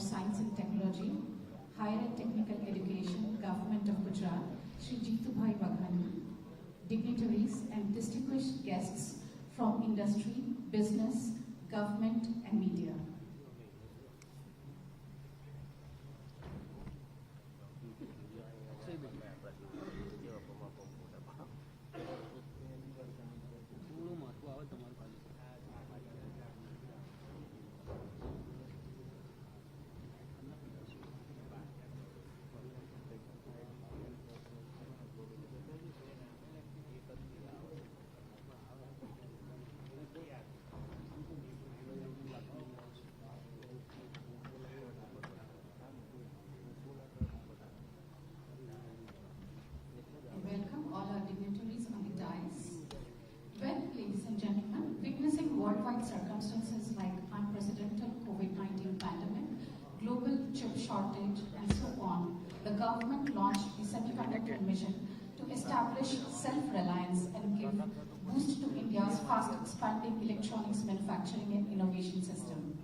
Science and Technology, Higher and Technical Education, Government of Gujarat, Shri Jeetubhai Waghani, dignitaries and distinguished guests from industry, business, government and media. Welcome all our dignitaries on the dais. Well, ladies and gentlemen, witnessing worldwide circumstances like unprecedented COVID-19 pandemic, global chip shortage, and so on, the government launched the Semiconductor Mission to establish self-reliance and give boost to India's fast-expanding electronics manufacturing and innovation system.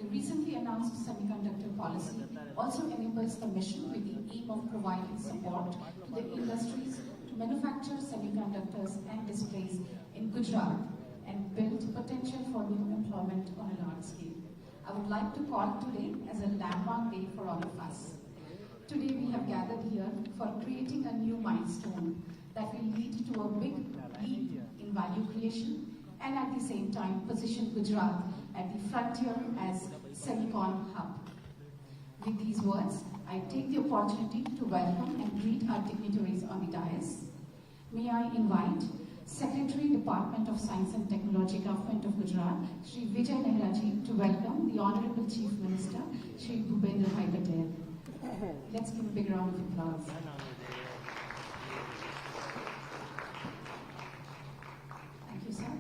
The recently announced semiconductor policy also enables the mission with the aim of providing support to the industries to manufacture semiconductors and displays in Gujarat and build potential for new employment on a large scale. I would like to call today as a landmark day for all of us. Today we have gathered here for creating a new milestone that will lead to a big leap in value creation and at the same time position Gujarat at the frontier as Semicon hub. With these words, I take the opportunity to welcome and greet our dignitaries on the dais. May I invite Secretary, Department of Science and Technology, Government of Gujarat, Shri Vijay Nehraji, to welcome the Honorable Chief Minister, Shri Bhupendra Bhai Patel. Let's give a big round of applause. Thank you, sir.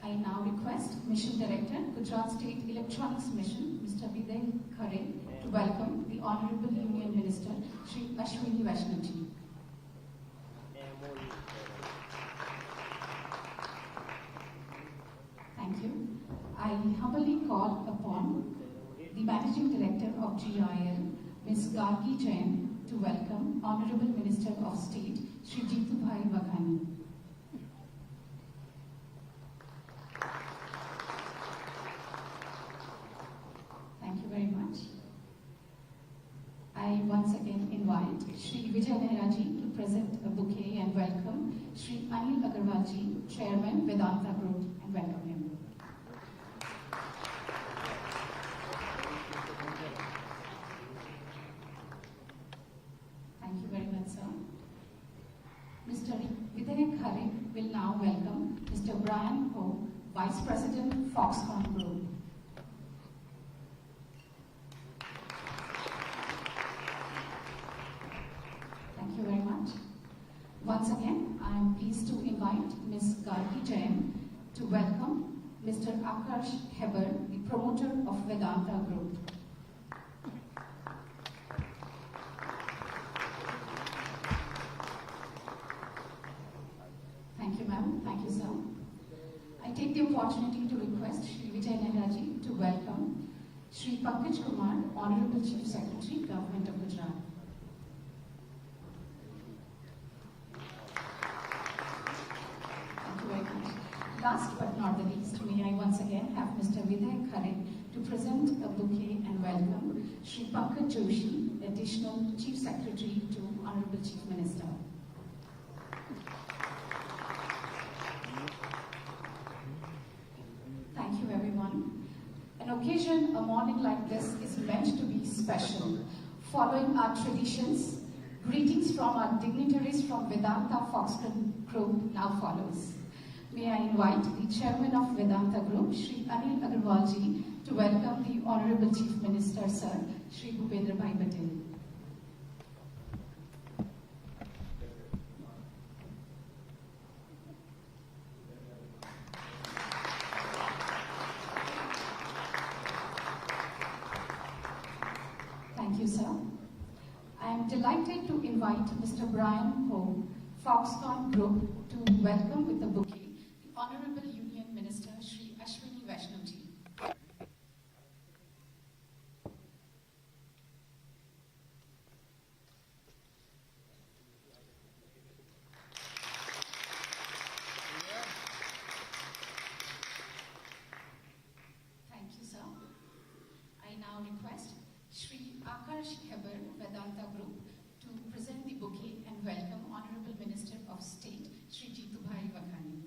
I now request Mission Director, Gujarat State Electronics Mission, Mr. Viday Khare, to welcome the Honorable Union Minister, Shri Ashwini Vaishnav-ji. Thank you. I humbly call upon the Managing Director of GIL, Ms. Gargi Jain, to welcome Honorable Minister of State, Shri Jeetubhai Waghani. Thank you very much. I once again invite Shri Vijay Nehraji to present a bouquet and welcome Shri Anil Agarwalji, Chairman, Vedanta Group, and welcome him. Thank you very much, sir. Mr. Viday Khare will now welcome Mr. Brian Ho, Vice President, Foxconn Group. Thank you very much. Once again, I am pleased to invite Ms. Gargi Jain to welcome Mr. Akash Heber, the promoter of Vedanta Group. Thank you, ma'am. Thank you, sir. I take the opportunity to request Shri Vijay Nehraji to welcome Shri Pankaj Kumar, Honorable Chief Secretary, Government of Gujarat. Last but not the least, may I once again have Mr. Viday Khare to present a bouquet and welcome Shri Pankaj Joshi, Additional Chief Secretary to Honorable Chief Minister. Thank you, everyone. An occasion, a morning like this is meant to be special. Following our traditions, greetings from our dignitaries from Vedanta Foxconn Group now follows. May I invite the Chairman of Vedanta Group, Shri Anil Agarwalji, to welcome the Honorable Chief Minister, Sir, Shri Bhupendra Bhai Patel. Thank you, sir. I am delighted to invite Mr. Brian Ho, Foxconn Group, to welcome with the bouquet the Honorable Union Minister, Shri Ashwini Vaishnav-ji. Akarsh Heber, Vedanta Group, to present the bouquet and welcome Honorable Minister of State, Shri Jitubhai Waghani.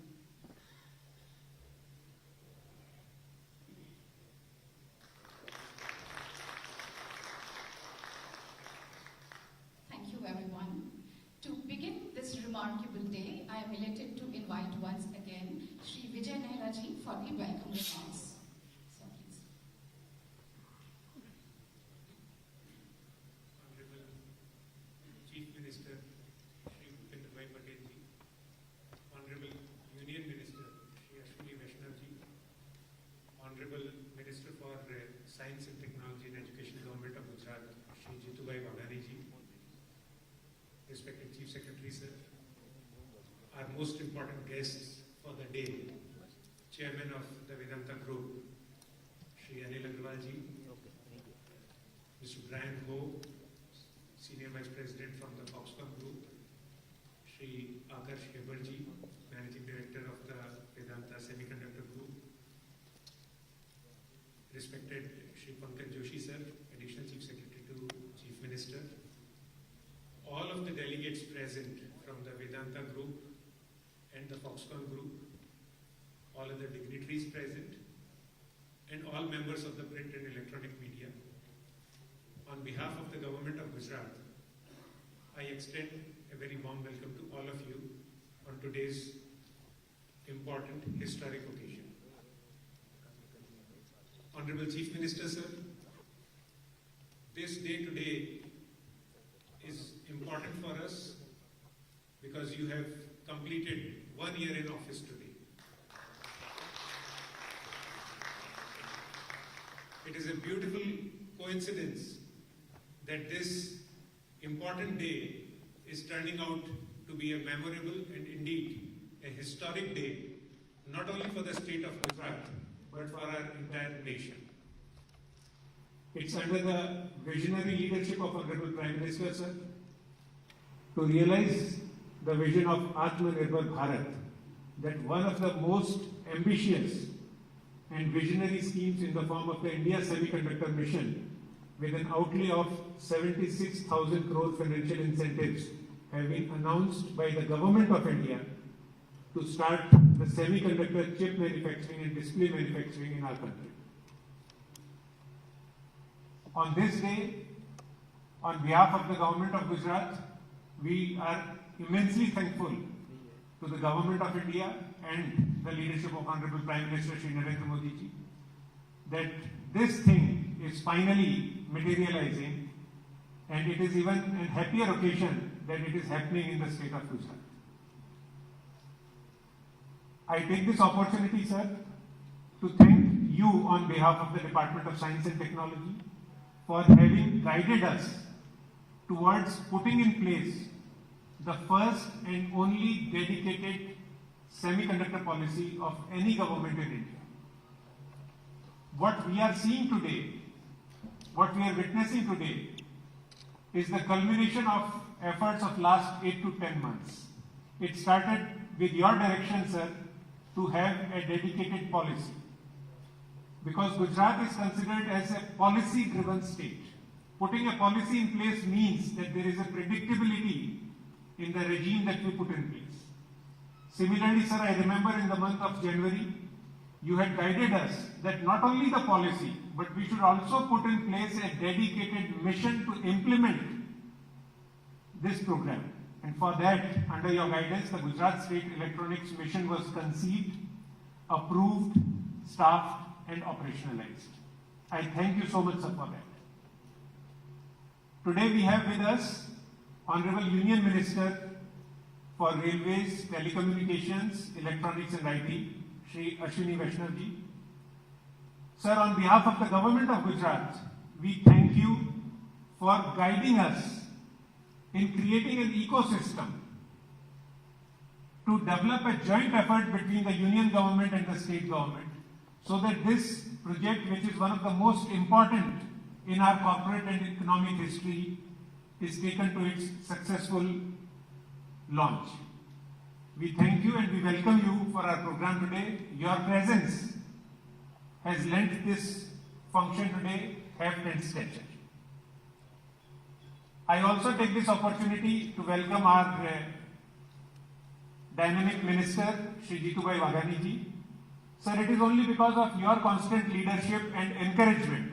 Thank you, everyone. To begin this remarkable day, I am elated to invite once again Shri Vijay Nehra ji for the welcome remarks. So please. Honorable Chief Minister Shri Bhupendra Patel ji, Honorable Union Minister Shri Ashwini Vaishnav ji, Honorable Minister for Science and Technology and Education, Government of Gujarat Shri Jitubhai Waghani ji, respected Chief Secretary sir, our most important guests for the day, Chairman of the Vedanta Group, Shri Anil Agrawal ji, Mr. Brian Ho, Senior Vice President from the Foxconn Group, Shri Akarsh Heber ji, Managing Director of the Vedanta Semiconductor Group, respected Shri Pankaj Joshi sir, Additional Chief Secretary to Chief Minister, all of the delegates present from the Vedanta Group and the Foxconn Group, all other dignitaries present, and all members of the print and electronic media. On behalf of the Government of Gujarat, I extend a very warm welcome to all of you on today's important historic occasion. Honorable Chief Minister, sir, this day today is important for us because you have completed 1 year in office today. It is a beautiful coincidence that this important day is turning out to be a memorable and indeed a historic day, not only for the state of Gujarat, but for our entire nation. It's under the visionary leadership of Honorable Prime Minister, sir, to realize the vision of Atmanirbhar Bharat, that one of the most ambitious and visionary schemes in the form of the India Semiconductor Mission, with an outlay of 76,000 crore financial incentives, have been announced by the Government of India to start the semiconductor chip manufacturing and display manufacturing in our country. On this day, on behalf of the Government of Gujarat, we are immensely thankful to the Government of India and the leadership of Honorable Prime Minister Shri Narendra Modi ji that this thing is finally materializing, and it is even a happier occasion that it is happening in the state of Gujarat. I take this opportunity, sir, to thank you on behalf of the Department of Science and Technology for having guided us towards putting in place the first and only dedicated semiconductor policy of any government in India. What we are seeing today, what we are witnessing today, is the culmination of efforts of last 8 to 10 months. It started with your direction, sir, to have a dedicated policy. Because Gujarat is considered as a policy-driven state. Putting a policy in place means that there is a predictability in the regime that we put in place. Similarly, sir, I remember in the month of January, you had guided us that not only the policy, but we should also put in place a dedicated mission to implement this program. And for that, under your guidance, the Gujarat State Electronics Mission was conceived, approved, staffed, and operationalized. I thank you so much, sir, for that. Today we have with us Honorable Union Minister for Railways, Telecommunications, Electronics and IT, Shri Ashwini Vaishnav ji. Sir, on behalf of the Government of Gujarat, we thank you for guiding us in creating an ecosystem to develop a joint effort between the Union Government and the State Government, so that this project, which is one of the most important in our corporate and economic history, is taken to its successful launch. We thank you and we welcome you for our program today. Your presence has lent this function today heft and stature. I also take this opportunity to welcome our dynamic minister, Shri Jitubhai Waghani ji. Sir, it is only because of your constant leadership and encouragement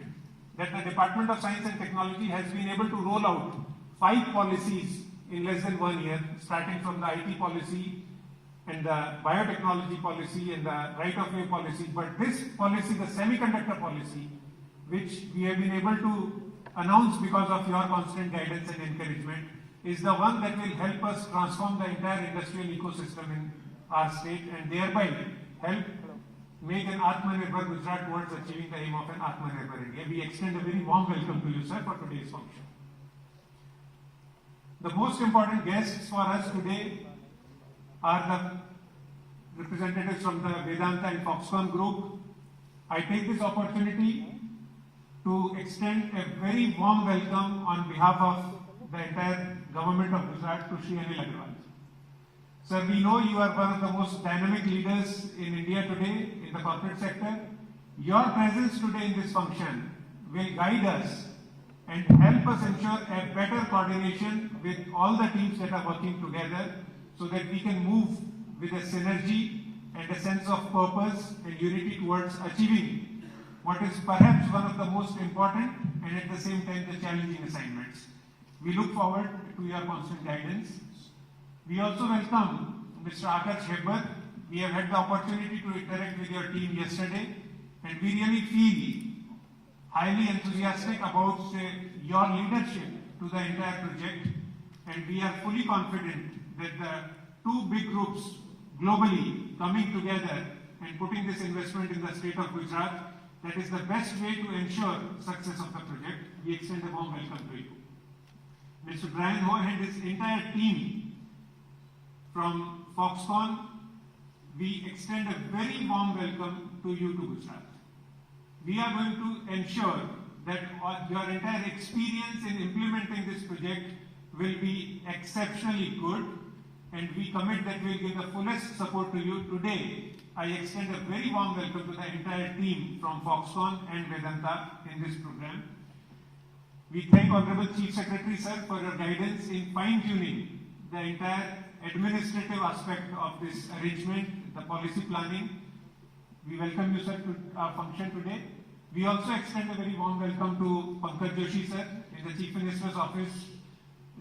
that the Department of Science and Technology has been able to roll out 5 policies in less than 1 year, starting from the IT policy and the biotechnology policy and the right-of-way policy. But this policy, the semiconductor policy, which we have been able to announce because of your constant guidance and encouragement, is the one that will help us transform the entire industrial ecosystem in our state and thereby help make an Atmanirbhar Gujarat towards achieving the aim of an Atmanirbhar India. We extend a very warm welcome to you, sir, for today's function. The most important guests for us today are the representatives from the Vedanta and Foxconn group. I take this opportunity to extend a very warm welcome on behalf of the entire government of Gujarat to Shri Anil Agarwal. Sir, we know you are one of the most dynamic leaders in India today in the corporate sector. Your presence today in this function will guide us and help us ensure a better coordination with all the teams that are working together so that we can move with a synergy and a sense of purpose and unity towards achieving what is perhaps one of the most important and at the same time the challenging assignments. We look forward to your constant guidance. We also welcome Mr. Akash Hebbar. We have had the opportunity to interact with your team yesterday and we really feel highly enthusiastic about your leadership to the entire project, and we are fully confident that the 2 big groups globally coming together and putting this investment in the state of Gujarat, that is the best way to ensure success of the project. We extend a warm welcome to you. Mr. Brian Ho and his entire team from Foxconn, we extend a very warm welcome to you to Gujarat. We are going to ensure that your entire experience in implementing this project will be exceptionally good, and we commit that we will give the fullest support to you. Today, I extend a very warm welcome to the entire team from Foxconn and Vedanta in this program. We thank Honorable Chief Secretary, sir, for your guidance in fine-tuning the entire administrative aspect of this arrangement, the policy planning. We welcome you, sir, to our function today. We also extend a very warm welcome to Pankaj Joshi, sir, in the Chief Minister's office.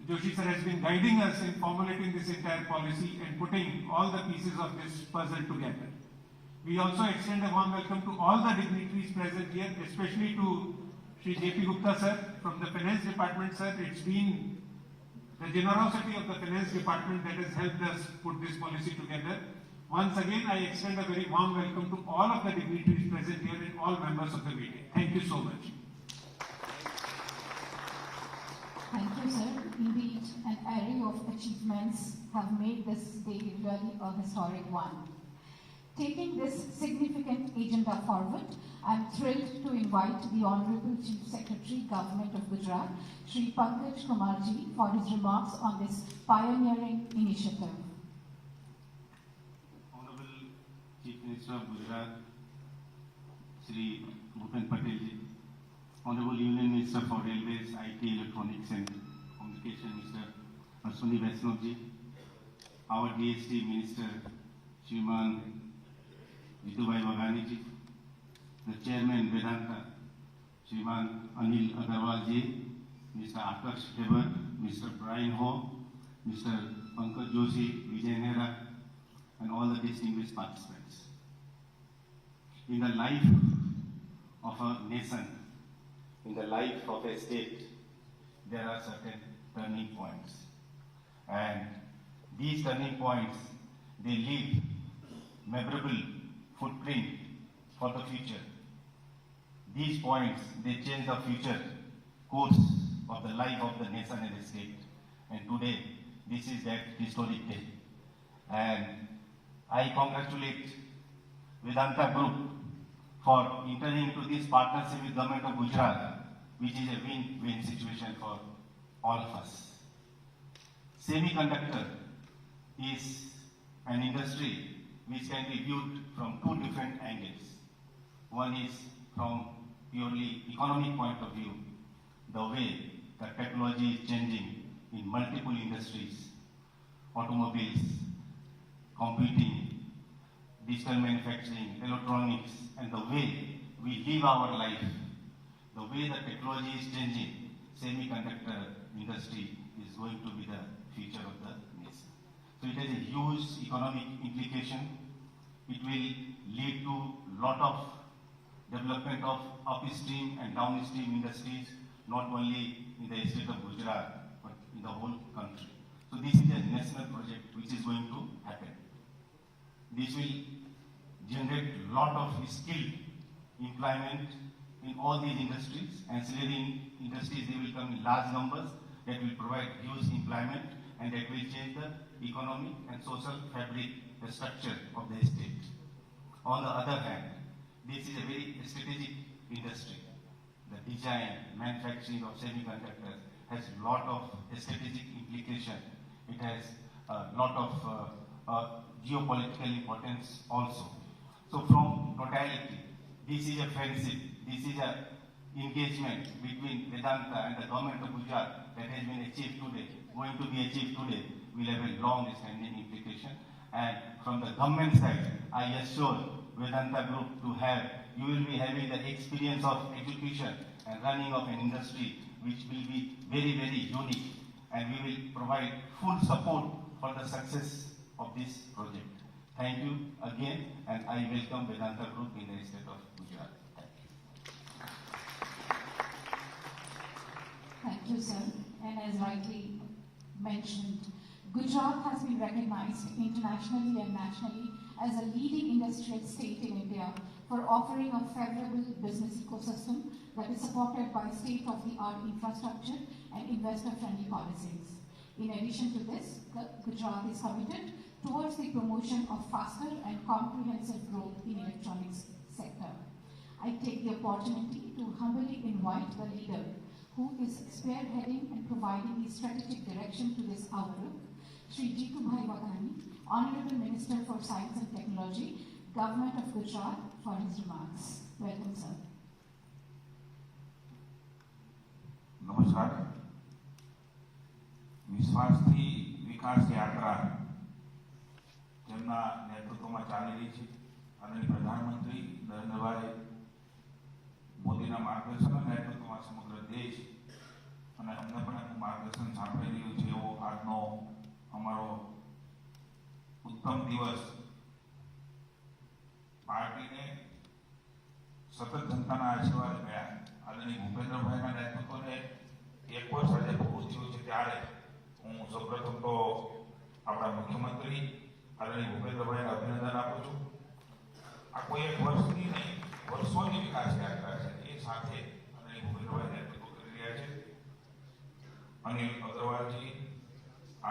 Joshi, sir, has been guiding us in formulating this entire policy and putting all the pieces of this puzzle together. We also extend a warm welcome to all the dignitaries present here, especially to Shri J.P. Gupta, sir, from the Finance Department, sir. It's been the generosity of the Finance Department that has helped us put this policy together. Once again, I extend a very warm welcome to all of the dignitaries present here and all members of the meeting. Thank you so much. Thank you, sir. Indeed, an array of achievements have made this day really a historic one. Taking this significant agenda forward, I am thrilled to invite the Honorable Chief Secretary, Government of Gujarat, Shri Pankaj Kumarji, for his remarks on this pioneering initiative. Honorable Chief Minister of Gujarat, Shri Bhupen Patel ji, Honorable Union Minister for Railways, IT, Electronics and Communication, Mr. Ashwini Vaishnav ji, our DST Minister, Shriman Jitubhai Waghani ji, the Chairman Vedanta, Shriman Anil Agarwal ji, Mr. Akash Hebbar, Mr. Brian Ho, Mr. Pankaj Joshi, Vijay Nehra, and all the distinguished participants. In the life of a nation, in the life of a state, there are certain turning points. And these turning points, they leave memorable footprint for the future. These points, they change the future course of the life of the nation and the state. And today, this is that historic day. And I congratulate Vedanta Group for entering into this partnership with Government of Gujarat, which is a win-win situation for all of us. Semiconductor is an industry which can be viewed from 2 different angles. One is from purely economic point of view, the way the technology is changing in multiple industries, automobiles, computing, digital manufacturing, electronics, and the way we live our life, the way the technology is changing, semiconductor industry is going to be the future of the nation. So it has a huge economic implication. It will lead to lot of development of upstream and downstream industries, not only in the state of Gujarat, but in the whole country. So this is a national project which is going to happen. This will generate lot of skilled employment in all these industries. Ancillary industries, they will come in large numbers that will provide huge employment and that will change the economic and social fabric, the structure of the state. On the other hand, this is a very strategic industry. The design, manufacturing of semiconductors has a lot of strategic implication. It has a lot of geopolitical importance also. So from totality, this is a friendship, this is a engagement between Vedanta and the government of Gujarat that has been achieved today, going to be achieved today, will have a long-standing implication. And from the government side, I assure Vedanta Group to have, you will be having the experience of execution and running of an industry which will be very, very unique, and we will provide full support for the success of this project. Thank you again, and I welcome Vedanta Group in the state of Gujarat. Thank you, sir. And as rightly mentioned, Gujarat has been recognized internationally and nationally as a leading industrial state in India for offering a favorable business ecosystem that is supported by state-of-the-art infrastructure and investor-friendly policies. In addition to this, Gujarat is committed towards the promotion of faster and comprehensive growth in electronics sector. I take the opportunity to humbly invite the leader who is spearheading and providing the strategic direction to this outlook, Shri Jitu Bhai Waghani, Honorable Minister for Science and Technology, Government of Gujarat, for his remarks. Welcome, sir. નમસ્કાર. વિશ્વાસથી વિકાસ યાત્રા જેમના નેતૃત્વમાં ચાલી રહી છે આદરણીય પ્રધાનમંત્રી નરેન્દ્રભાઈ મોદીના માર્ગદર્શન અને નેતૃત્વમાં સમગ્ર દેશ અને અમને પણ એનું માર્ગદર્શન સાંભળી રહ્યું છે એવો આજનો અમારો ઉત્તમ દિવસ પાર્ટીને સતત જનતાના આશીર્વાદ મળ્યા. આદરણીય ભૂપેન્દ્રભાઈના નેતૃત્વને એક વર્ષ આજે પૂરું થયું છે ત્યારે હું સૌપ્રથમ તો આપણા મુખ્યમંત્રી આદરણીય ભૂપેન્દ્રભાઈને અભિનંદન આપું છું. આ કોઈ એક વર્ષની નહીં, વર્ષોની વિકાસ યાત્રા છે. એ સાથે આદરણીય ભૂપેન્દ્રભાઈ નેતૃત્વ કરી રહ્યા છે. અનિલ અગ્રવાલજી,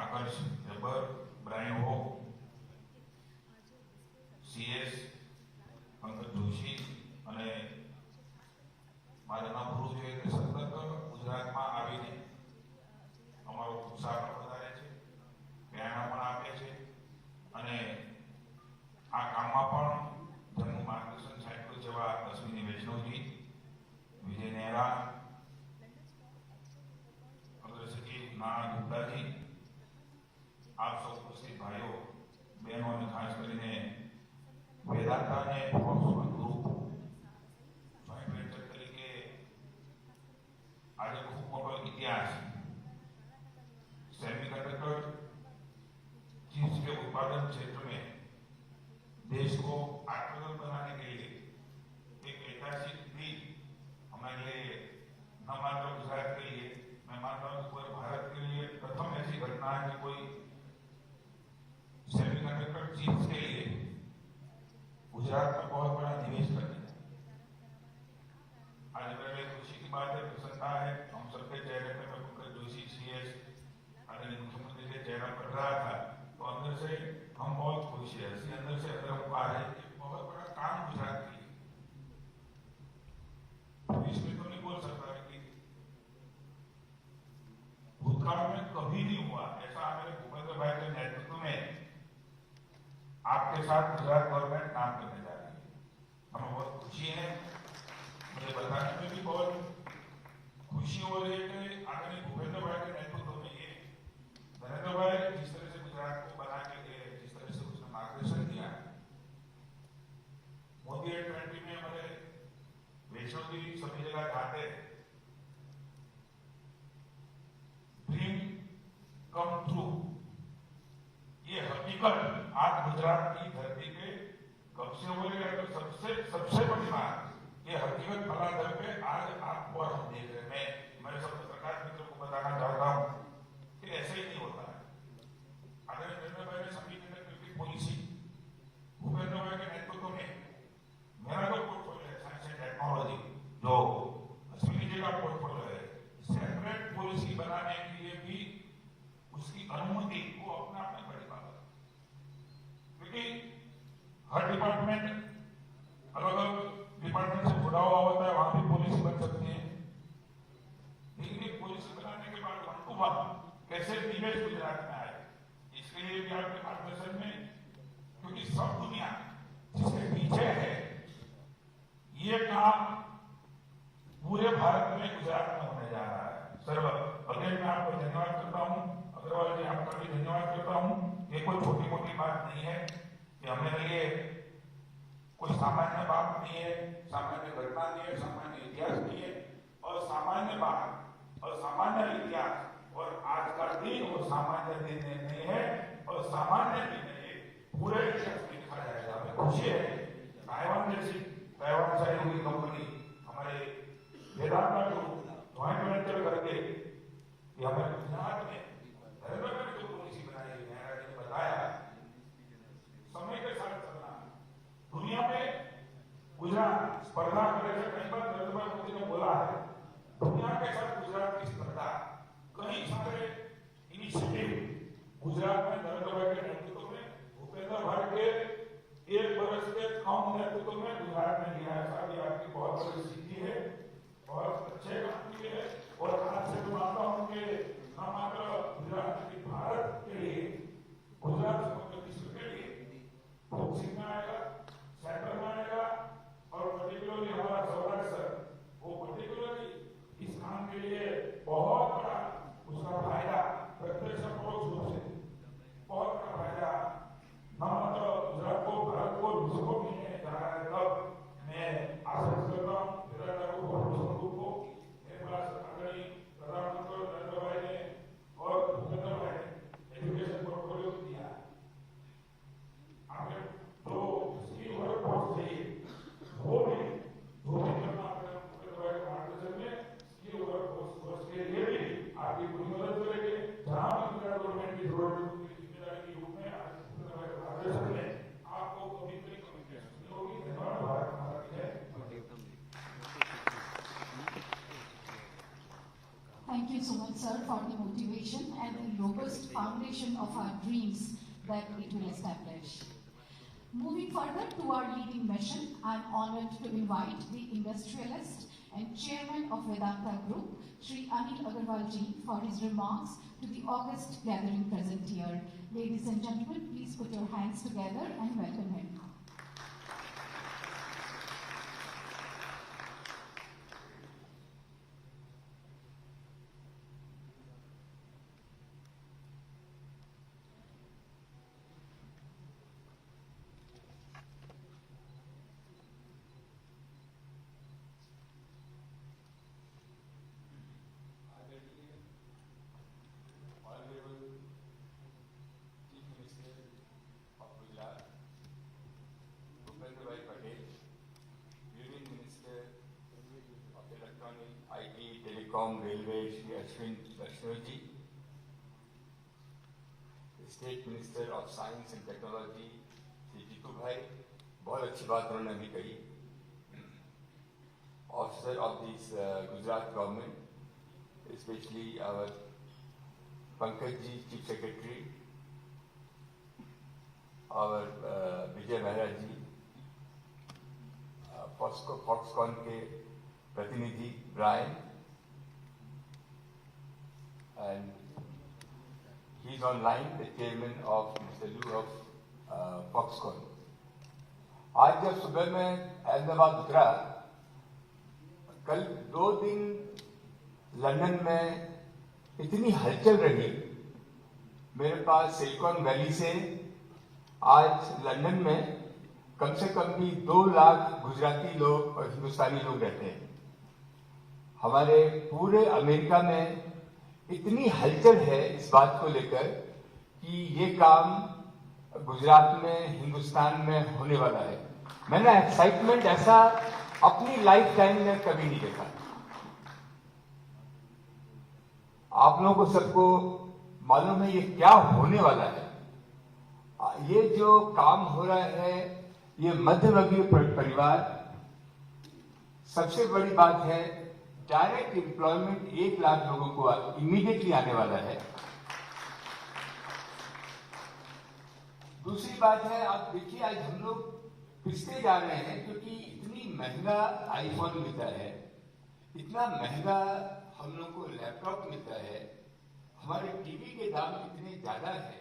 આકર્ષ જબર, બ્રાયન હો, CS પંકજ જોશી અને મારે ન ભૂલવું જોઈએ કે સતત ગુજરાતમાં આવીને અમારો ઉત્સાહ પણ વધારે છે, પ્રેરણા પણ આપે છે અને આ કામમાં પણ જેમનું માર્ગદર્શન સાંપડ્યું જેવા અશ્વિની વૈષ્ણવજી, વિજય નેહરા, અગ્ર સચિવ નાણા ગુપ્તાજી, આપ સૌ ઉપસ્થિત ભાઈઓ બહેનો અને ખાસ કરીને વેદાંતા અને ફોક્સકોન ગ્રુપ જોઈન્ટ વેન્ચર તરીકે आज खूब मोटो इतिहास सेमीकंडक्टर चिप्स के उत्पादन क्षेत्र में देश को आत्मनिर्भर बनाने के लिए एक ऐतिहासिक दिन हमारे लिए न मात्र गुजरात के लिए, मैं मानता हूँ पूरे भारत के लिए प्रथम ऐसी घटना है कि कोई सेमीकंडक्टर चिप्स के लिए गुजरात में बहुत बड़ा निवेश करने। आज मेरे खुशी की बात है, प्रसन्नता है, हम सबके चेहरे पे पंकज जोशी CS आदरणीय मुख्यमंत्री के चेहरा पर रहा था तो अंदर से हम बहुत खुश है, अंदर से अंदर हमको आ रहे कि बहुत बड़ा काम गुजरात की इसमें तो नहीं बोल सकता कि भूतकाल में कभी नहीं हुआ ऐसा। मेरे भूपेंद्र भाई के नेतृत्व में आपके साथ गुजरात गवर्नमेंट काम करने जा रही है, हमें बहुत खुशी है। मुझे बताने में भी बहुत खुशी हो रही है कि आदरणीय गुजरात की धरती पे कब्जे हो रहे हैं, तो सबसे बड़ी बात ये हकीकत फलादर पे आज आप और हम देख रहे हैं। मैं सब पत्रकार मित्रों को बताना चाहता हूँ कि ऐसे ही नहीं होता है। आदरणीय नरेंद्र भाई ने सेमीकंडक्टर पॉलिसी भूपेंद्र भाई के नेतृत्व में मेरा जो पोर्टफोलियो है साइंस एंड टेक्नोलॉजी, जो अश्विनी जी का पोर्टफोलियो है, सेपरेट पॉलिसी बनाने के लिए भी उसकी अनुमति वो अपने आप में बड़ी बात है, क्योंकि हर डिपार्टमेंट अलग अलग डिपार्टमेंट से जुड़ा हुआ होता है, वहां भी पॉलिसी बन सकती है। लेकिन ये पॉलिसी बनाने के बाद 1 to 1 कैसे निवेश गुजरात में आए, इसके लिए भी आपके मार्गदर्शन में, क्योंकि सब दुनिया जिसके पीछे है ये काम पूरे भारत में गुजरात में होने जा रहा है। सर अगेन मैं आपको धन्यवाद करता हूँ, अग्रवाल जी आपका भी धन्यवाद करता हूँ। ये कोई छोटी मोटी बात नहीं है, कि हमारे लिए कोई सामान्य बात नहीं है, सामान्य घटना नहीं है, सामान्य इतिहास नहीं है, और सामान्य बात और सामान्य इतिहास और आज का दिन वो सामान्य दिन नहीं है, और सामान्य दिन नहीं, पूरे इतिहास में लिखा जाएगा। हमें खुशी है ताइवान जैसी ताइवान सहयोगी कंपनी हमारे वेदांता को ज्वाइंट वेंचर करके कि हमें गुजरात में नरेंद्र भाई जो पॉलिसी बनाई है, मेहरा जी ने बताया समय के साथ चलना। दुनिया में गुजरात स्पर्धा करेगा, कई बार नरेंद्र भाई मोदी ने बोला है दुनिया के साथ गुजरात की स्पर्धा, कई सारे इनिशिएटिव गुजरात में नरेंद्र भाई के नेतृत्व में, भूपेंद्र भाई के 1 वर्ष के कम नेतृत्व में गुजरात में लिया है। साहब ये आपकी बहुत बड़ी सिद्धि है, बहुत अच्छे काम किए हैं, और आज से मैं मानता हूँ कि न मात्र गुजरात की भारत के लिए, गुजरात विश्व के लिए बॉक्सिंग में आएगा, सेंटर में आएगा, और पर्टिकुलरली हमारा सौराष्ट्र वो पर्टिकुलरली इस काम के लिए बहुत बड़ा उसका फायदा प्रत्यक्ष परोक्ष रूप से बहुत बड़ा फायदा न मात्र गुजरात को, भारत को, विश्व को मिलने जा रहा है। तब मैं आशा करता हूँ प्रधानमंत्री नरेंद्र भाई ने और भूपेंद्र भाई ने एजुकेशन पोर्टफोलियो दिया, हमें जो स्किल वर्कफोर्स चाहिए वो भी करना पड़ेगा। भूपेंद्र भाई के मार्गदर्शन में स्किल वर्कफोर्स के लिए भी आपकी पूरी मदद करेंगे। जहां भी गुजरात गवर्नमेंट की जरूरत होगी, जिम्मेदारी के रूप में भूपेंद्र भाई के मार्गदर्शन में आपको कभी कोई कम्युनिकेशन होगी। धन्यवाद। भारत माता की जय। Thank you so much, sir, for the motivation and the robust foundation of our dreams that it will establish. Moving further to our leading mission, I am honored to invite the industrialist and chairman of Vedanta Group, Shri Anil Agarwal ji, for his remarks to the August gathering present here. Ladies and gentlemen, please put your hands together and welcome him. Railway Shri Ashwin ji, State Minister of Science and Technology Shri Jitu bhai, बहुत अच्छी बात उन्होंने अभी कही। Officer of this Gujarat government, especially our Pankaj ji, Chief Secretary, our Vijay Mehra ji, Foxconn के प्रतिनिधि Brian, and he is online, the chairman of Mr. Liu of Foxconn. आज जब सुबह मैं अहमदाबाद उतरा, कल 2 दिन लंदन में इतनी हलचल रही। मेरे पास सिलिकॉन वैली से आज लंदन में कम से कम भी 2 लाख गुजराती लोग और हिंदुस्तानी लोग रहते हैं। हमारे पूरे अमेरिका में इतनी हलचल है इस बात को लेकर कि ये काम गुजरात में, हिंदुस्तान में होने वाला है। मैंने एक्साइटमेंट ऐसा अपनी लाइफ टाइम में कभी नहीं देखा। आप लोगों को सबको मालूम है ये क्या होने वाला है। ये जो काम हो रहा है, ये मध्यवर्गीय परिवार, सबसे बड़ी बात है डायरेक्ट एम्प्लॉयमेंट 1 लाख लोगों को इमीडिएटली आने वाला है। दूसरी बात है, आप देखिए आज हम लोग पिसते जा रहे हैं क्योंकि इतनी महंगा आईफोन मिलता है, इतना महंगा हम लोग को लैपटॉप मिलता है, हमारे टीवी के दाम इतने ज्यादा है,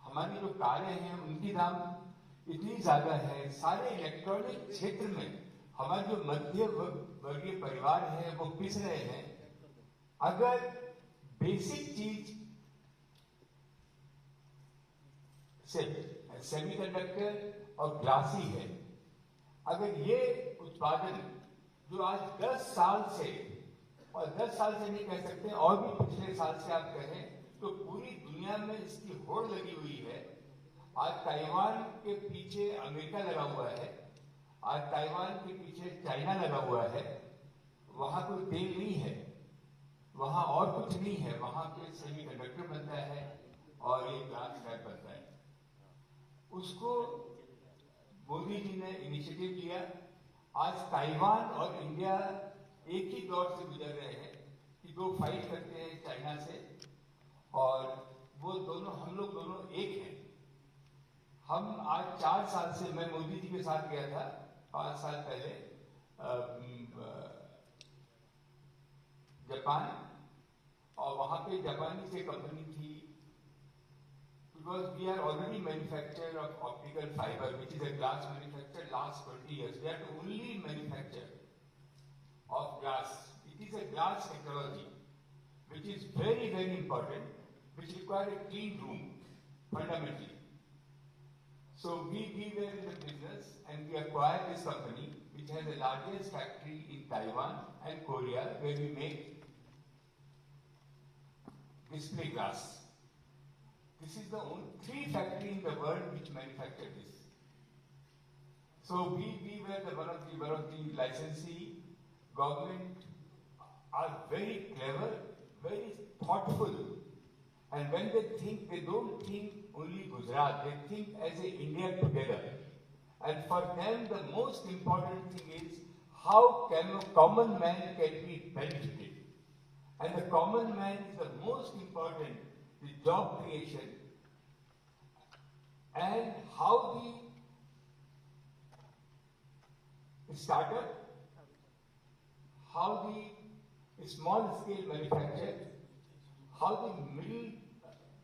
हमारी जो कारें हैं उनकी दाम इतनी ज्यादा है, सारे इलेक्ट्रॉनिक क्षेत्र में हमारे जो मध्य वर्गीय परिवार है वो पिस रहे हैं। अगर बेसिक चीज सेमीकंडक्टर और ग्लास ही है, अगर ये उत्पादन जो आज 10 साल से, और 10 साल से नहीं कह सकते और भी पिछले साल से आप कहें तो पूरी दुनिया में इसकी होड़ लगी हुई है। आज ताइवान के पीछे अमेरिका लगा हुआ है, आज ताइवान के पीछे चाइना लगा हुआ है। वहां कोई तेल नहीं है, वहां और कुछ नहीं है, वहां पे सेमीकंडक्टर बनता है और ये ग्लास फैब बनता है। उसको मोदी जी ने इनिशिएटिव लिया। आज ताइवान और इंडिया एक ही दौर से गुजर रहे हैं कि दो फाइट करते हैं चाइना से, और वो दोनों, हम लोग दोनों एक हैं। हम आज 4 साल से, मैं मोदी जी के साथ गया था 5 साल पहले जापान, और वहां पे जापानी से कंपनी थी, because we are already manufacturer of optical fiber, which is a glass manufacturer last 20 years. We are the only manufacturer of glass. It is a glass technology, which is very, very important, which requires a clean room, fundamentally. So we were in the business and we acquired this company, which has the largest factory in Taiwan and Korea, where we make display glass. This is the only 3 factory in the world which manufacture this. So we were one of the licensee. Government are very clever, very thoughtful, and when they think, they don't think only Gujarat, they think as a India together. And for them, the most important thing is how can a common man can be benefited. And the common man is the most important, the job creation, and how the startup, how the small scale manufacture, how the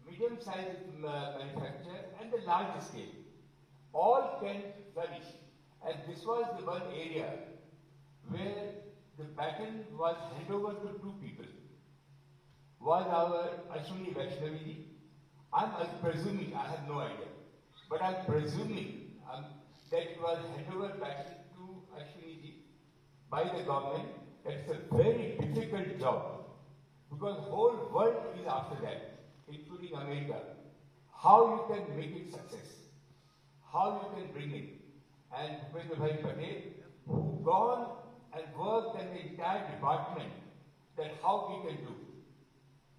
medium sized manufacture, and the large scale, all can flourish. And this was the one area where the baton was handed over to 2 people. Was our Ashwini Vaishnavi. I'm presuming, I have no idea, but I'm presuming that it was handed over back to Ashwini ji by the government. It's a very difficult job because the whole world is after that, including America. How you can make it success, how you can bring it. And Bhupendra Bhai Patel, who gone and worked in the entire department, that how we can do.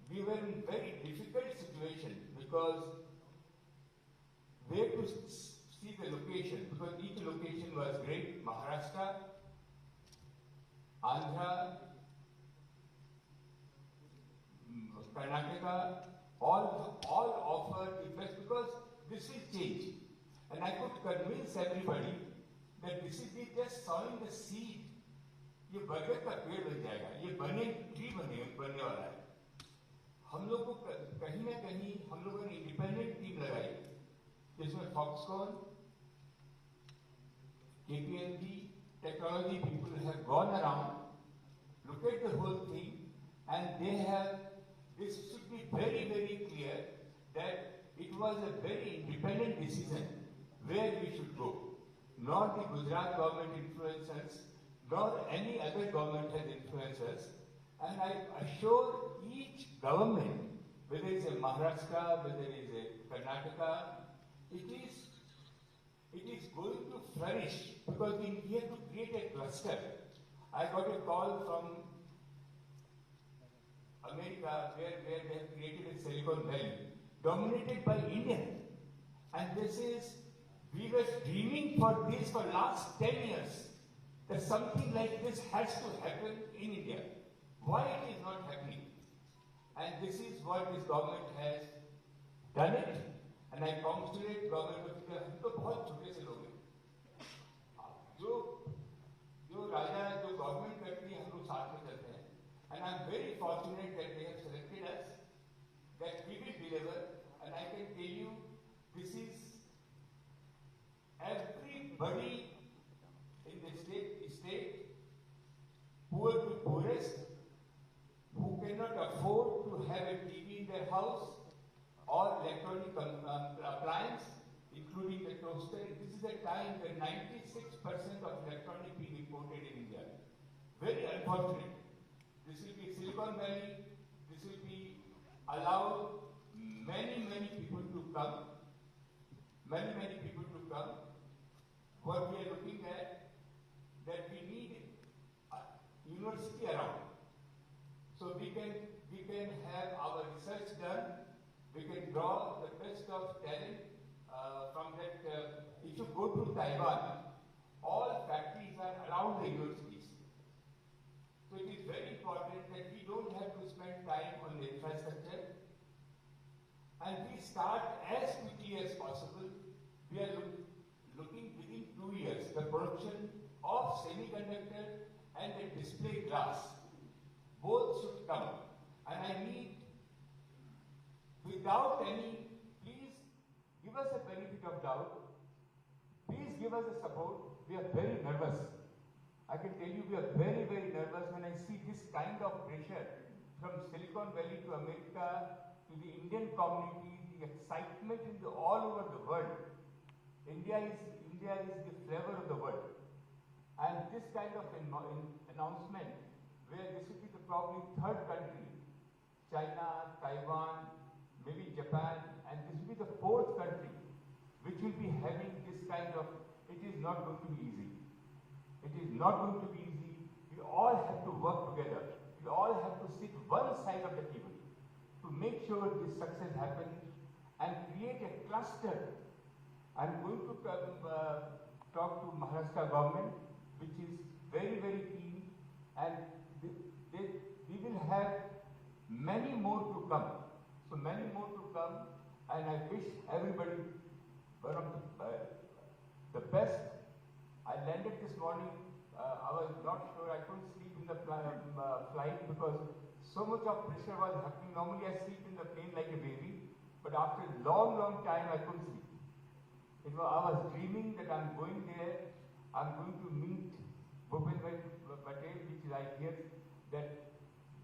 We were in very difficult situation because where to see the location, because each location was great. Maharashtra, Andhra, Karnataka, all offered the best because this will change. And I could convince everybody that this is just sowing the seed. ये बरगद का पेड़ बन जाएगा, ये tree बनने वाला है। हम लोग को कहीं ना कहीं हम लोगों ने इंडिपेंडेंट टीम लगाई, जिसमें Foxconn, KPMG, technology people have gone around, looked at the whole thing, and this should be very, very clear that it was a very independent decision where we should go. Not the Gujarat government influenced us, nor any other government has influenced us. And I assure each government, whether it's a Maharashtra, whether it's a Karnataka, it is going to flourish because we have to create a cluster. I got a call from America where they have created a Silicon Valley dominated by India. And we were dreaming for this for last 10 years, that something like this has to happen in India. Why it is not happening? And this is what this government has done it. And I congratulate government of India. हम तो बहुत छोटे से लोग हैं. जो राजा जो government करती है हम लोग साथ में चलते हैं. And I'm very fortunate that they have selected us, that we will deliver. And I can tell you, this is everybody in the state, poor to poorest, who cannot afford to have a TV in their house or electronic appliance, including the toaster. This is a time when 96% of electronic being imported in India. Very unfortunate. This will be Silicon Valley. This will be allow many people to come. Many people to come. What we are looking at, that we need a university around. So we can have our research done. We can draw the best of talent from that. If you go to Taiwan, all factories are around the universities. So it is very important that we don't have to spend time on the infrastructure, and we start as quickly as possible. We are looking within 2 years the production of semiconductor and the display glass. Both should come, and I need, without any, please give us a benefit of doubt. Please give us a support. We are very nervous. I can tell you we are very nervous when I see this kind of pressure from Silicon Valley to America to the Indian community, the excitement all over the world. India is the flavor of the world. And this kind of announcement, where this will be the probably third country, China, Taiwan, maybe Japan, and this will be the fourth country which will be having this kind of, it is not going to be easy. It is not going to be easy. We all have to work together. We all have to sit one side of the table to make sure this success happens and create a cluster. I'm going to talk to Maharashtra government, which is very keen, and we will have many more to come. So many more to come, and I wish everybody one of the best. I landed this morning. I was not sure. I couldn't sleep in the flight because so much of pressure was happening. Normally I sleep in the plane like a baby, but after a long time I couldn't sleep. I was dreaming that I'm going there. I'm going to meet Bhupen Patel, which I hear that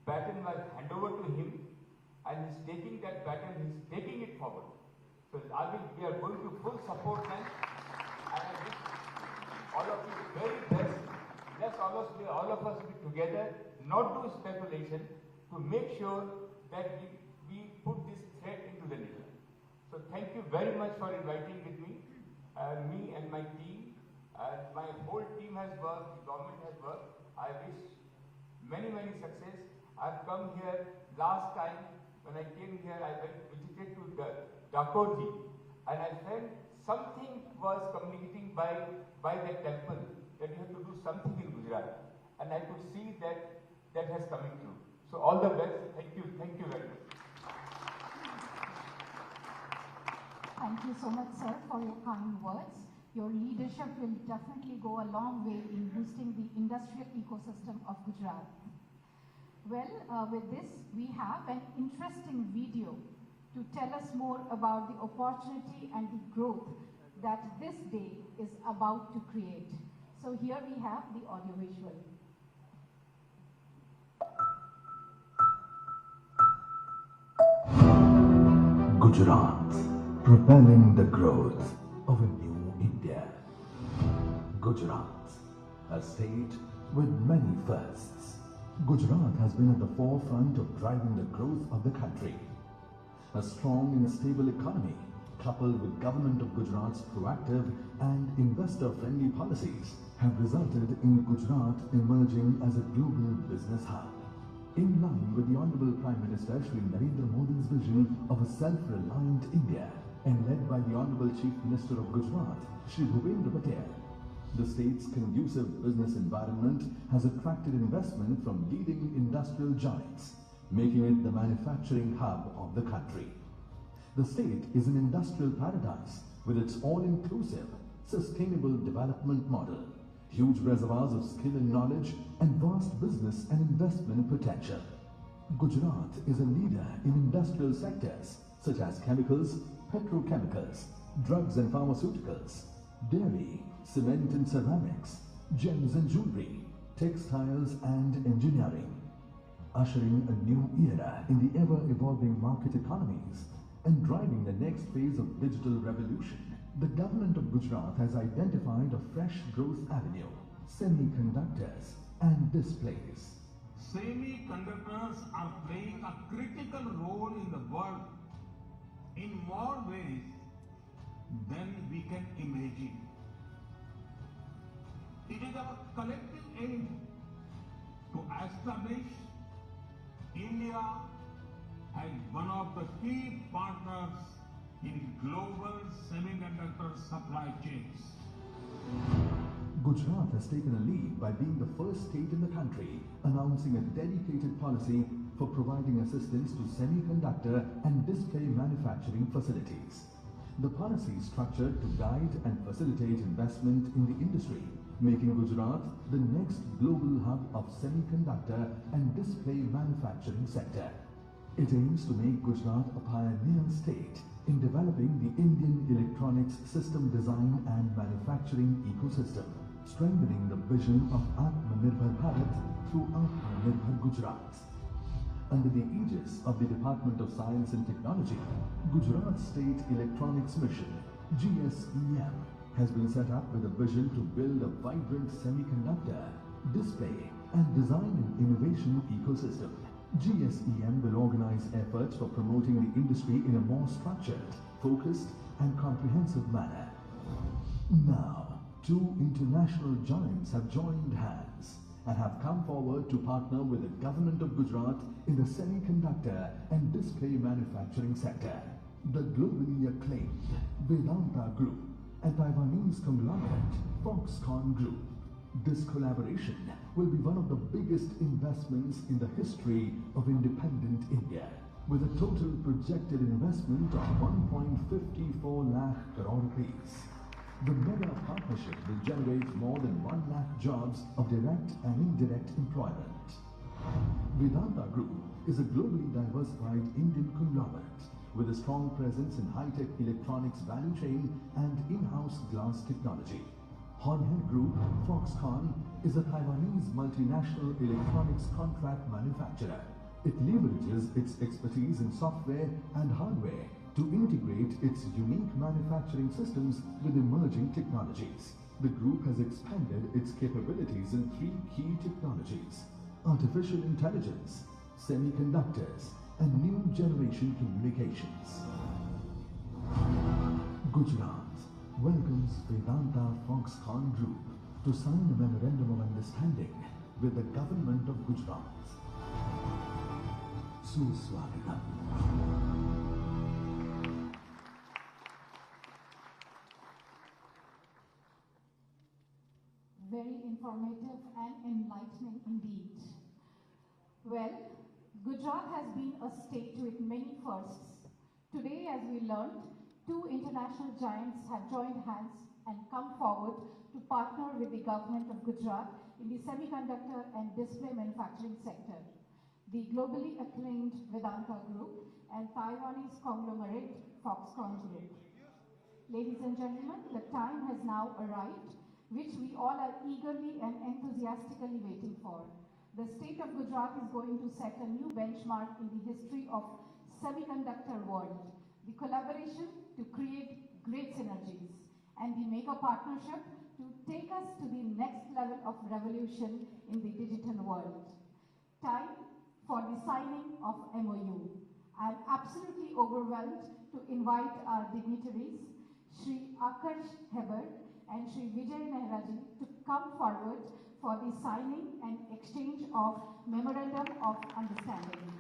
baton was handed over to him, and he's taking that baton. He's taking it forward. So we are going to full support them, and I wish all of you very best. Let's all of us be together, not do speculation, to make sure that we put this threat into the nation. So thank you very much for inviting with me and my team. My whole team has worked, the government has worked. I wish many success. I've come here last time when I came here. I visited to Dakorji, and I felt something was communicating by that temple that you have to do something in Gujarat, and I could see that has coming through. So all the best. Thank you very much. Thank you so much, sir, for your kind words. Your leadership will definitely go a long way in boosting the industrial ecosystem of Gujarat. Well, with this, we have an interesting video to tell us more about the opportunity and the growth that this day is about to create. So here we have the audiovisual. Gujarat, propelling the growth of a new India. Gujarat, a state with many firsts. Gujarat has been at the forefront of driving the growth of the country. A strong and stable economy coupled with Government of Gujarat's proactive and investor-friendly policies, have resulted in Gujarat emerging as a global business hub. In line with the Honorable Prime Minister Shri Narendra Modi's vision of a self-reliant India and led by the Honorable Chief Minister of Gujarat, Shri Bhupendra Patel, the state's conducive business environment has attracted investment from leading industrial giants, making it the manufacturing hub of the country. The state is an industrial paradise with its all-inclusive, sustainable development model, huge reservoirs of skill and knowledge, and vast business and investment potential. Gujarat is a leader in industrial sectors such as chemicals, petrochemicals, drugs and pharmaceuticals, dairy, cement and ceramics, gems and jewelry, textiles and engineering, ushering a new era in the ever-evolving market economies and driving the next phase of digital revolution. The government of Gujarat has identified a fresh growth avenue, semiconductors and displays. Semiconductors are playing a critical role in the world in more ways than we can imagine. It is our collective aim to establish India as one of the key partners in global semiconductor supply chains. Gujarat has taken a lead by being the first state in the country announcing a dedicated policy for providing assistance to semiconductor and display manufacturing facilities. The policy is structured to guide and facilitate investment in the industry, making Gujarat the next global hub of semiconductor and display manufacturing sector. It aims to make Gujarat a pioneer state in developing the Indian electronics system design and manufacturing ecosystem, strengthening the vision of Atmanirbhar Bharat through Atmanirbhar Gujarat. Under the aegis of the Department of Science and Technology, Gujarat State Electronics Mission, GSEM, has been set up with a vision to build a vibrant semiconductor, display and design and innovation ecosystem. GSEM will organize efforts for promoting the industry in a more structured, focused and comprehensive manner. Now, two international giants have joined hands and have come forward to partner with the government of Gujarat in the semiconductor and display manufacturing sector. The globally acclaimed Vedanta Group and Taiwanese conglomerate Foxconn Group. This collaboration will be one of the biggest investments in the history of independent India, with a total projected investment of 1.54 lakh crore rupees. The mega partnership will generate more than 1 lakh jobs of direct and indirect employment. Vedanta Group is a globally diversified Indian conglomerate with a strong presence in high-tech electronics value chain and in-house glass technology. Honhead Group, Foxconn, is a Taiwanese multinational electronics contract manufacturer. It leverages its expertise in software and hardware to integrate its unique manufacturing systems with emerging technologies. The group has expanded its capabilities in 3 key technologies: artificial intelligence, semiconductors, and new generation communications. Gujarat welcomes Vedanta Foxconn Group to sign a memorandum of understanding with the government of Gujarat. Suswagatam. Very informative and enlightening indeed. Well, Gujarat has been a state with many firsts. Today, as we learned, 2 international giants have joined hands and come forward to partner with the government of Gujarat in the semiconductor and display manufacturing sector. The globally acclaimed Vedanta Group and Taiwanese conglomerate Foxconn Group. Ladies and gentlemen, the time has now arrived, which we all are eagerly and enthusiastically waiting for. The state of Gujarat is going to set a new benchmark in the history of semiconductor world. The collaboration to create great synergies and the mega partnership to take us to the next level of revolution in the digital world. Time for the signing of MoU. I'm absolutely overwhelmed to invite our dignitaries, Shri Akarsh Heber and Shri Vijay Nehraji, to come forward for the signing and exchange of Memorandum of Understanding.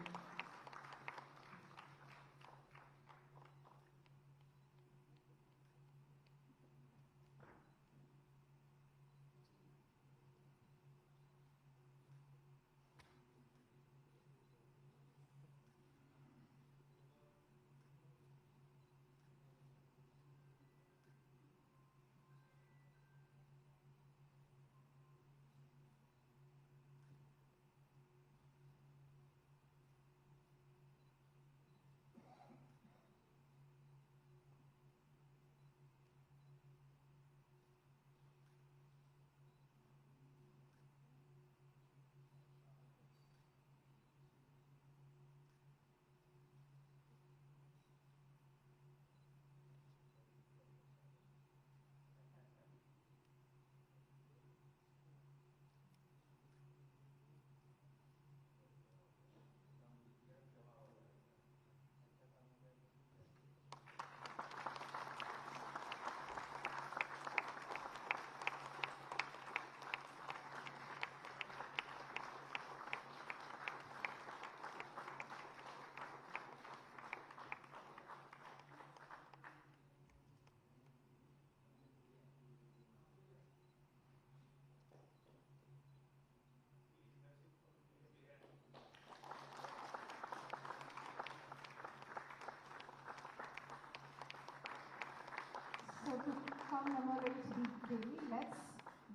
So to commemorate the day, let's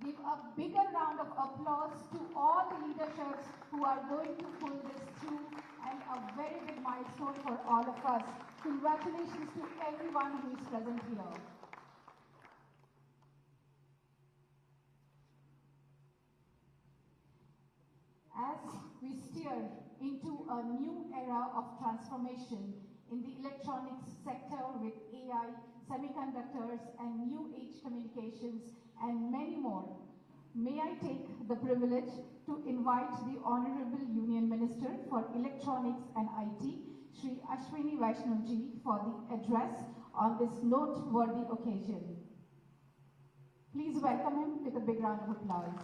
give a bigger round of applause to all the leaderships who are going to pull this through, and a very big milestone for all of us. Congratulations to everyone who is present here. As we steer into a new era of transformation in the electronics sector with AI, semiconductors, and new age communications, and many more, may I take the privilege to invite the Honorable Union Minister for Electronics and IT, Shri Ashwini Vaishnav-ji, for the address on this noteworthy occasion. Please welcome him with a big round of applause.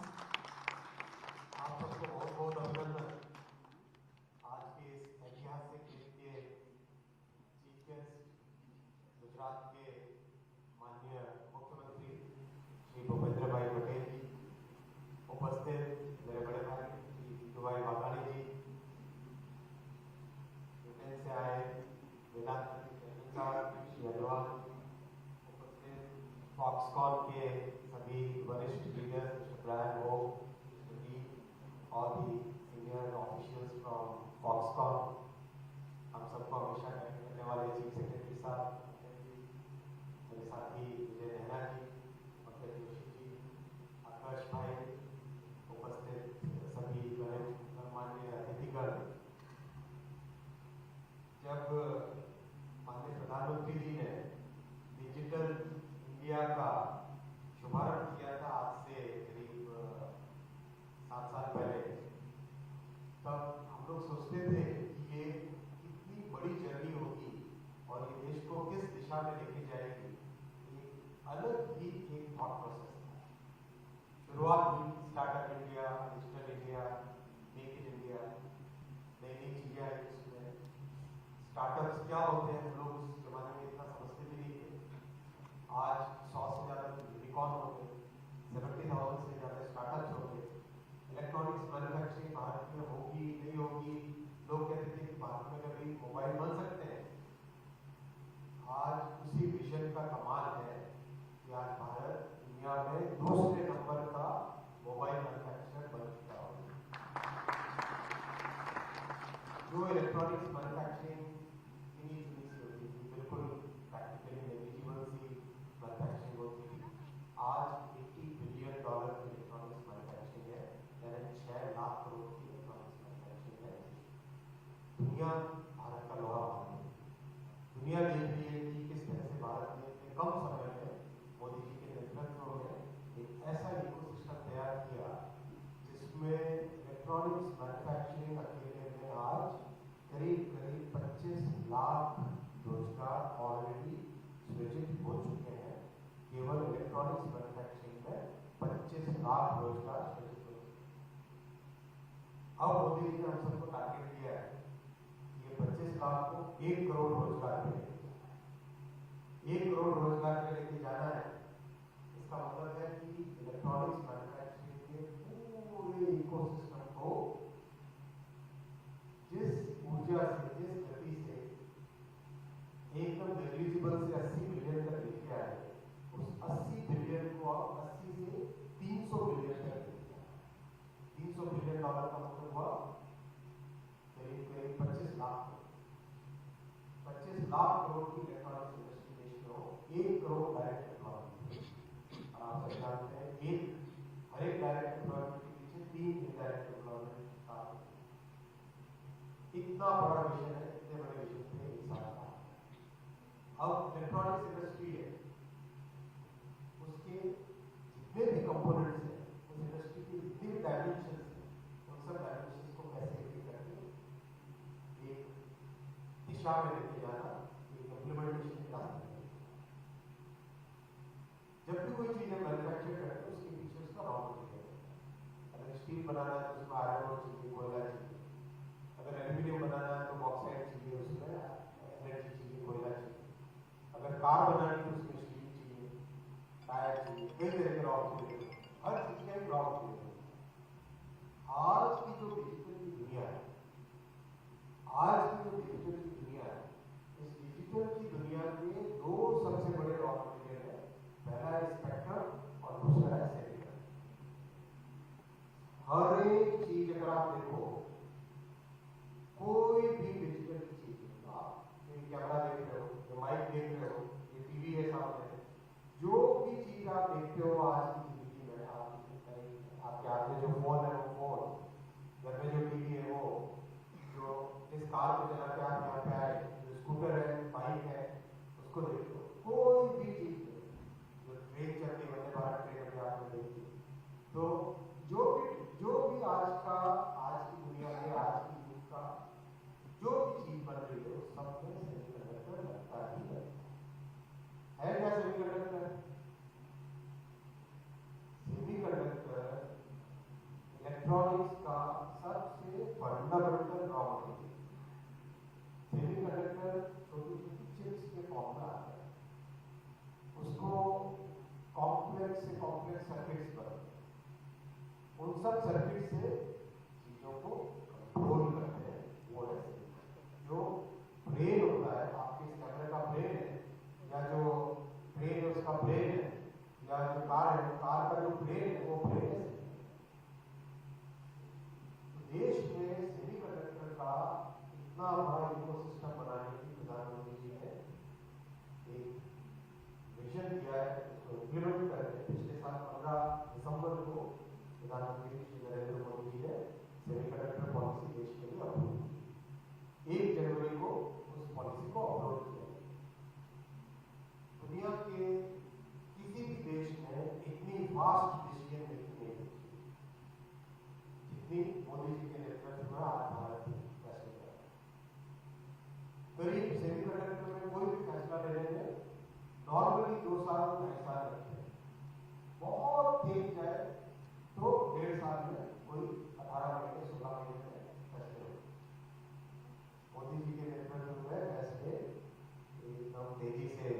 आप सबको बहुत बहुत अभिनंदन। आज के इस ऐतिहासिक दिन के चीफ गेस्ट गुजरात के माननीय मुख्यमंत्री श्री भूपेंद्र भाई पटेल जी, उपस्थित मेरे बड़े भाई श्री दुबाई वाघानी जी, ब्रिटेन से आए वेदांत श्री अग्रवाल, उपस्थित फॉक्सकॉन के सभी वरिष्ठ लीडर्स, मिस्टर ब्रायन वो, all the senior officials from Foxconn, हम सबको हमेशा करने वाले चीफ सेक्रेटरी साहब, मेरे साथी विजय नेहरा जी, पंकज जोशी जी, आकाश भाई, उपस्थित सभी गणमान्य अतिथिगण। जब माननीय प्रधानमंत्री जी ने डिजिटल इंडिया का शुभारंभ किया था आज से करीब 7 साल पहले, तब हम लोग सोचते थे कि ये कितनी बड़ी जर्नी होगी और ये देश को किस दिशा में लेके जाएगी। एक अलग ही एक थॉट प्रोसेस था। शुरुआत हुई startup India, digital India, make in India, नई नई चीजें आई उसमें। स्टार्टअप्स क्या होते हैं हम लोग उस जमाने में इतना समझते भी नहीं थे। आज 100 से ज्यादा यूनिकॉर्न हो गए, 70,000 से ज्यादा स्टार्टअप्स हो गए। इलेक्ट्रॉनिक्स मैन्युफैक्चरिंग भारत में होगी नहीं होगी, लोग कहते थे कि भारत में कभी मोबाइल बन सकते हैं। आज उसी विजन का कमाल है कि आज भारत दुनिया में दूसरे नंबर का मोबाइल मैन्युफैक्चरर बन चुका है। जो इलेक्ट्रॉनिक्स मैन्युफैक्चरिंग इन्हीं से होती थी, बिल्कुल प्रैक्टिकली नेग्लिजिबल सी मैन्युफैक्चरिंग होती थी, आज $80 बिलियन की इलेक्ट्रॉनिक्स मैन्युफैक्चरिंग है, यानी 6 लाख करोड़ की इलेक्ट्रॉनिक्स मैन्युफैक्चरिंग है। दुनिया भारत का लोहा मान है। दुनिया देख रही है कि किस तरह से भारत ने इतने कम समय में मोदी जी के नेतृत्व में एक ऐसा इकोसिस्टम तैयार किया जिसमें इलेक्ट्रॉनिक्स मैन्युफैक्चरिंग अकेले में आज करीब 25 मोदी जी ने हम सबको टारगेट दिया है, ये 25 लाख को 1 करोड़ रोजगार मिलेगा। 1 करोड़ रोजगार में लेके जाना है, इसका मतलब है कि इलेक्ट्रॉनिक्स मैन्युफैक्चरिंग के पूरे इकोसिस्टम को जिस ऊर्जा से, जिस गति से एकदम नेग्लिजिबल से 80 बिलियन तक लेके आए, उस 80 बिलियन को आप 80 से 300 बिलियन तक लेके आए। 300 बिलियन डॉलर का मतलब हुआ करीब करीब 25 लाख करोड़ की इलेक्ट्रॉनिक्स इंडस्ट्री देश में हो, 1 करोड़ डायरेक्ट एम्प्लॉयमेंट। आप सब जानते हैं हर एक डायरेक्ट एम्प्लॉयमेंट के पीछे 3 इनडायरेक्ट एम्प्लॉयमेंट काम होते हैं। इतना बड़ा विजन है, इतने बड़े विजन पे एक साथ काम। अब इलेक्ट्रॉनिक्स इंडस्ट्री है, उसके जितने भी कंपोनेंट्स हैं, उस इंडस्ट्री के जितने भी डायमेंशंस हैं, उन सब डायमेंशंस को कैसे एक करके एक दिशा में लेके जाना, एक इम्प्लीमेंटेशन के रास्ते में। जब भी कोई चीज हम मैन्युफैक्चर करते हैं, उसके पीछे उसका रॉ मटेरियल है। अगर स्टील बनाना है तो उसमें आयरन ओर चाहिए, कोयला चाहिए। अगर एल्यूमिनियम बनाना है तो बॉक्साइट चाहिए, उसमें एनर्जी चाहिए, कोयला चाहिए। अगर कार बनानी है तो उसमें स्टील चाहिए, टायर चाहिए, कई तरह के रॉ मटेरियल, हर चीज का एक रॉ मटेरियल। आज की जो डिजिटल की दुनिया है, इस डिजिटल की दुनिया के 2 सबसे बड़े रॉ मटेरियल है। पहला है स्पेक्ट्रम और दूसरा है सेमीकंडक्टर। हर एक चीज अगर आप देखो, कोई भी डिजिटल की चीज, आप कैमरा देख रहे हो, ये माइक देख रहे हो, ये टीवी है सामने, जो भी चीज आप देखते हो आज की जिंदगी में, आपके हाथ में जो फोन है वो फोन, घर में जो टीवी है वो, जो इस कार को चला के आप यहाँ पे आए, जो स्कूटर है, बाइक है, उसको देख लो। कोई भी चीज जो ट्रेन चलती, वंदे भारत ट्रेन अभी आपने देखी, तो जो भी आज की दुनिया में, आज की युग का जो भी चीज बन रही है, सब में सेमीकंडक्टर लगता ही है। क्या सेमीकंडक्टर? सेमीकंडक्टर इलेक्ट्रॉनिक्स का सबसे फंडामेंटल रॉ मटेरियल। सेमीकंडक्टर छोटी छोटी चिप्स के फॉर्म में आता है, उसको कॉम्प्लेक्स से कॉम्प्लेक्स सर्किट्स पर, उन सब सर्किट से चीजों को कंट्रोल करते हैं। वो है जो ब्रेन होता है, आपके इस कैमरे का ब्रेन है, या जो ब्रेन है उसका ब्रेन है, या जो कार है, कार का जो ब्रेन है वो ब्रेन है। देश में सेमीकंडक्टर का इतना बड़ा इकोसिस्टम बनाने की प्रधानमंत्री जी ने एक विजन दिया है, उसको इम्प्लीमेंट कर रहे हैं। पिछले साल 15 दिसंबर को प्रधानमंत्री श्री नरेंद्र मोदी जी ने सेमीकंडक्टर पॉलिसी देश के लिए अप्रूव की। 1 जनवरी को उस पॉलिसी को अप्रूव किया। दुनिया के किसी भी देश में इतनी फास्ट डिसीजन मेकिंग नहीं होती जितनी मोदी जी के नेतृत्व में आज भारत फैसले कर रहा है। करीब सेमीकंडक्टर में कोई भी फैसला लेने में नॉर्मली 2 साल 2.5 साल लगते हैं, बहुत तेज जाए तो 1.5 साल में कोई 18 महीने 16 महीने में फैसले होते। मोदी जी के नेतृत्व में फैसले एकदम तेजी से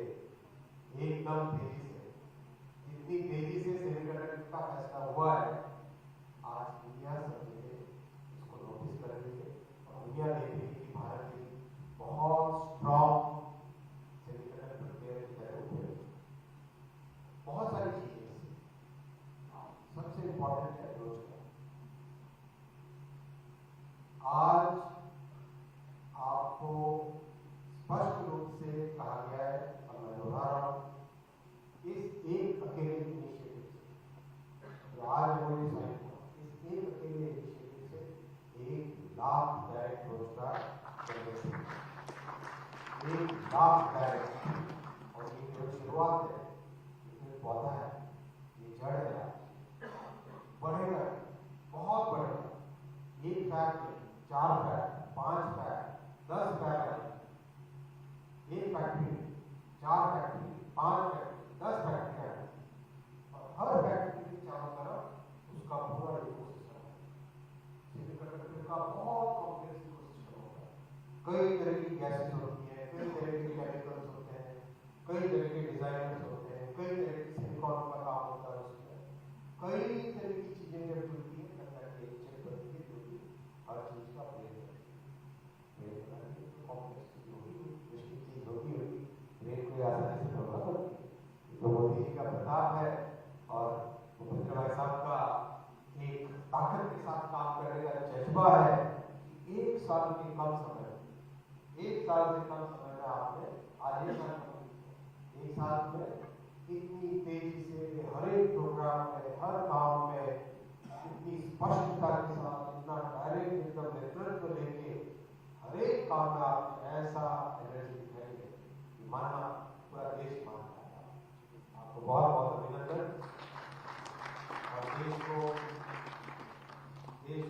जितनी तेजी से सेमीकंडक्टर का फैसला हुआ है, आज दुनिया समझे इसको नोटिस कर रही है और दुनिया देख रही है कि भारत की बहुत स्ट्रॉन्ग सेमीकंडक्टर प्लेयर की तरह उभरे। बहुत सारी चीजें, सबसे इंपॉर्टेंट है रोजगार। आज आपको स्पष्ट रूप से कहा गया है, और मैं दोहरा रहा हूं, इस एक अकेले इनिशिएटिव से जो आज मोदी साइन हुआ, इस एक अकेले इनिशिएटिव से 1 लाख डायरेक्ट रोजगार करने से 1 लाख डायरेक्ट। और ये केवल शुरुआत है, ये पौधा है, ये जड़ है, बढ़ेगा, बहुत बढ़ेगा। 1 factory, 4 factory, 5 factory, 10 factory, 1 factory, 4 factory, 5 factory, 10 फैक्ट्रियां हैं, और हर फैक्ट्री के चारों तरफ उसका पूरा इकोसिस्टम है। सेमीकंडक्टर का कई तरह की गैसेस होती हैं, कई तरह के केमिकल्स होते हैं, कई तरह के डिजाइनर्स होते हैं, कई तरह के सिलिकॉन का काम होता है उसमें, कई तरह की चीजें जब जुड़ती हैं तब जाके एक चिप बनती है जो कि हर चीज का ब्रेन बनाती है। कॉम्प्लेक्स होगी, मुश्किल चीज होगी, ब्रेन को आसानी से तोड़ना पड़ती है। तो मोदी जी का प्रताप है और भूपेंद्र भाई साहब का एक ताकत के साथ काम करने का जज्बा है कि एक साल से कम समय में आपने आज एक साल में इतनी तेजी से हर एक प्रोग्राम में, हर काम में इतनी स्पष्टता के साथ, इतना डायरेक्ट एकदम नेतृत्व लेके हर एक काम में आपने ऐसा एनर्जी दिखाई है कि मानना पूरा देश मानता है। आपको बहुत बहुत अभिनंदन। और देश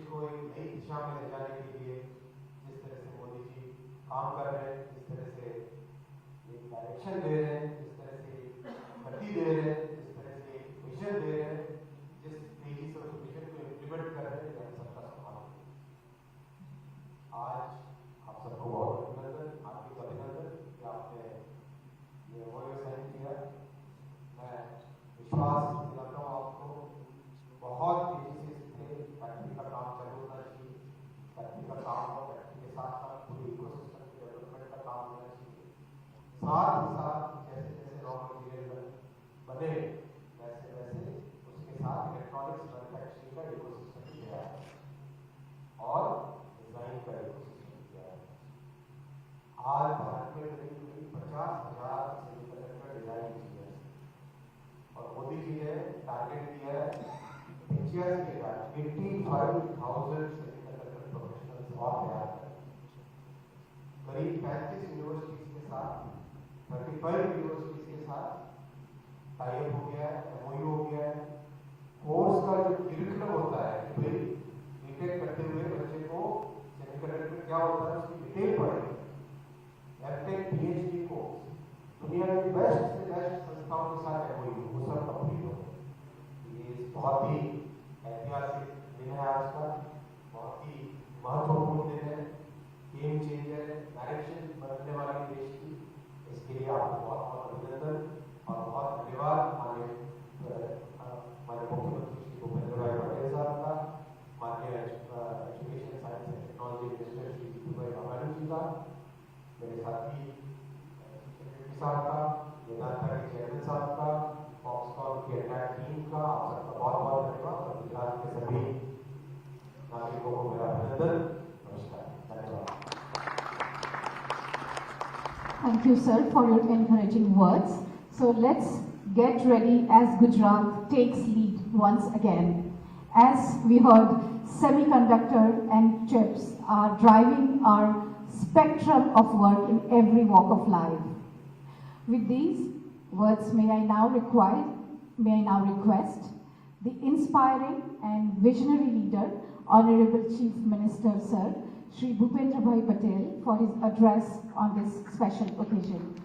को एक नई दिशा में ले जाने के लिए जिस तरह से मोदी जी काम कर रहे हैं, जिस तरह से एक डायरेक्शन दे रहे हैं, जिस तरह से गति दे रहे हैं, जिस तरह से विजन दे रहे हैं, जिस तेजी से उस विजन को इम्प्लीमेंट कर रहे हैं, हम सबका सम्मान है। आज आप सबको बहुत अभिनंदन, हार्दिक अभिनंदन कि आपने ये MoU साइन किया। मैं विश्वास दिलाता हूँ आपको, बहुत तेजी से फैक्ट्री का काम चालू होना चाहिए। फैक्ट्री का काम हो, फैक्ट्री के साथ साथ पूरी इकोसिस्टम के डेवलपमेंट का काम होना चाहिए। साथ ही साथ जैसे जैसे रॉ मटेरियल बने वैसे वैसे उसके साथ इलेक्ट्रॉनिक्स मैन्युफैक्चरिंग का इकोसिस्टम भी है और डिजाइन का इकोसिस्टम भी है। आज भारत में करीब 50,000 सेमीकंडक्टर डिजाइन इंजीनियर और मोदी जी ने टारगेट दिया है 85,000 सेमीकंडक्टर प्रोफेशनल्स और तैयार करें। करीब 35 यूनिवर्सिटीज के साथ, 35 यूनिवर्सिटीज के साथ टाई अप हो गया है, MoU हो गया है। कोर्स का जो करिकुलम होता है कि भाई बीटेक करते हुए बच्चे को सेमीकंडक्टर क्या होता है उसकी डिटेल पढ़ेंगे। एमटेक PhD कोर्स दुनिया की बेस्ट से बेस्ट संस्थाओं के साथ MoU वो सब कंप्लीट हो। ये बहुत ही ऐतिहासिक दिन है आज का, बहुत ही महत्वपूर्ण दिन है, गेम चेंजर है, डायरेक्शन बदलने वाली देश की। इसके लिए आपको बहुत बहुत अभिनंदन और बहुत धन्यवाद माननीय मुख्यमंत्री श्री भूपेंद्र भाई पटेल साहब का, माननीय education science and technology minister Shri Jitu भाई जी का, मेरे साथी साहब का, वेदांता के चेयरमैन साहब का, फॉक्सकॉन की एंटायर टीम का, आप सबका बहुत बहुत धन्यवाद और गुजरात के सभी नागरिकों को मेरा अभिनंदन। नमस्कार, धन्यवाद। Thank you, sir, for your encouraging words. So let's get ready as Gujarat takes lead once again. As we heard, semiconductor and chips are driving our spectrum of work in every walk of life. With these words, may I now request the inspiring and visionary leader, Honorable Chief Minister, Sir, Shri Bhupendra Bhai Patel, for his address on this special occasion.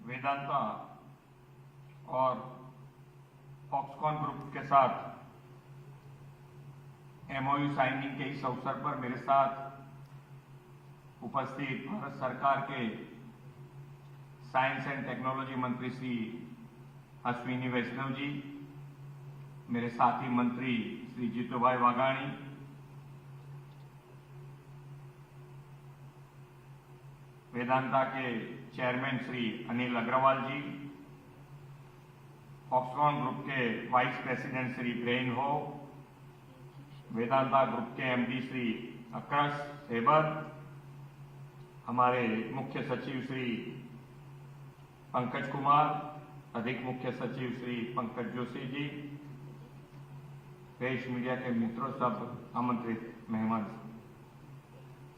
Vedanta और Foxconn group के साथ MoU signing के इस अवसर पर मेरे साथ उपस्थित भारत सरकार के साइंस एंड टेक्नोलॉजी मंत्री श्री अश्विनी वैष्णव जी, मेरे साथी मंत्री श्री जीतू भाई वाघाणी, वेदांता के चेयरमैन श्री अनिल अग्रवाल जी, फॉक्सकॉन ग्रुप के वाइस प्रेसिडेंट श्री ब्रेन हो, वेदांता ग्रुप के MD श्री अक्रश सेबर, हमारे मुख्य सचिव श्री पंकज कुमार, अधिक मुख्य सचिव श्री पंकज जोशी जी, प्रेस मीडिया के मित्रों, सब आमंत्रित मेहमान,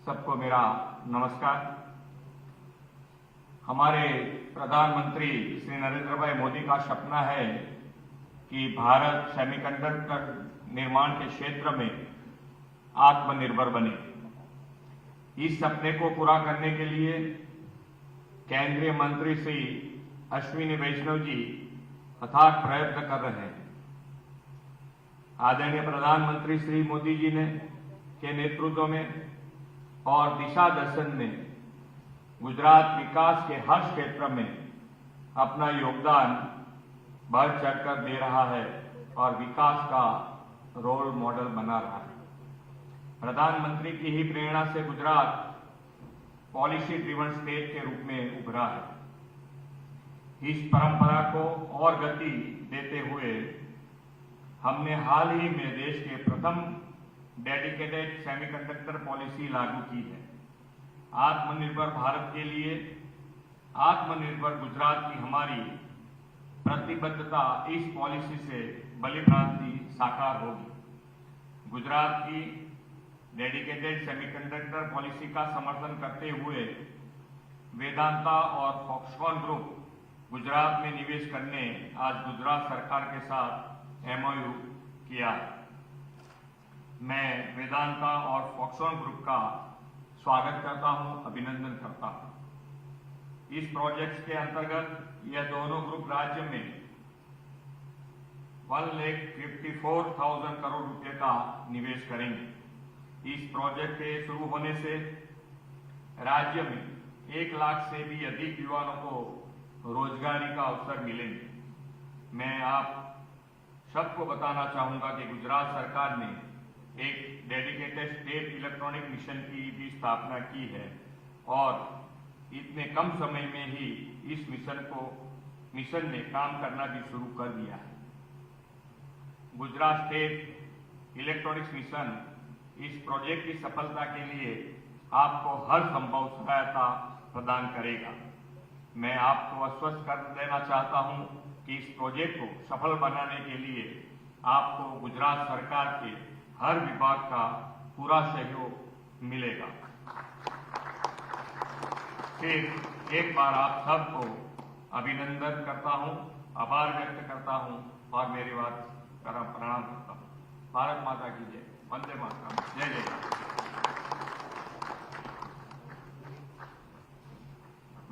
सबको मेरा नमस्कार। हमारे प्रधानमंत्री श्री नरेंद्र भाई मोदी का सपना है कि भारत सेमीकंडक्टर निर्माण के क्षेत्र में आत्मनिर्भर बने। इस सपने को पूरा करने के लिए केंद्रीय मंत्री श्री अश्विनी वैष्णव जी अथाक प्रयत्न कर रहे हैं। आदरणीय प्रधानमंत्री श्री मोदी जी ने के नेतृत्व में और दिशा दर्शन में गुजरात विकास के हर क्षेत्र में अपना योगदान बढ़ चढ़कर दे रहा है और विकास का रोल मॉडल बना रहा है। प्रधानमंत्री की ही प्रेरणा से गुजरात पॉलिसी ड्रिवन स्टेट के रूप में उभरा है। इस परंपरा को और गति देते हुए हमने हाल ही में देश के प्रथम डेडिकेटेड सेमीकंडक्टर पॉलिसी लागू की है। आत्मनिर्भर भारत के लिए आत्मनिर्भर गुजरात की हमारी प्रतिबद्धता इस पॉलिसी से भली-भांति साकार होगी। गुजरात की डेडिकेटेड सेमीकंडक्टर पॉलिसी का समर्थन करते हुए वेदांता और फॉक्सकॉन ग्रुप गुजरात में निवेश करने आज गुजरात सरकार के साथ MoU किया है। मैं वेदांता और फॉक्सकॉन ग्रुप का स्वागत करता हूं, अभिनंदन करता हूं। इस प्रोजेक्ट के अंतर्गत यह दोनों ग्रुप राज्य में 1,54,000 करोड़ रुपए का निवेश करेंगे। इस प्रोजेक्ट के शुरू होने से राज्य में 1 लाख से भी अधिक युवाओं को रोजगारी का अवसर मिलेंगे। मैं आप सबको बताना चाहूंगा कि गुजरात सरकार ने एक डेडिकेटेड स्टेट इलेक्ट्रॉनिक मिशन की भी स्थापना की है और इतने कम समय में ही इस मिशन ने काम करना भी शुरू कर दिया है। गुजरात स्टेट इलेक्ट्रॉनिक्स मिशन इस प्रोजेक्ट की सफलता के लिए आपको हर संभव सहायता प्रदान करेगा। मैं आपको आश्वस्त कर देना चाहता हूं कि इस प्रोजेक्ट को सफल बनाने के लिए आपको गुजरात सरकार के हर विभाग का पूरा सहयोग मिलेगा। फिर एक बार आप सबको अभिनंदन करता हूं, आभार व्यक्त करता हूं और मेरी बात प्रणाम करता हूं। भारत माता की जय। वंदे मातरम। जय जय।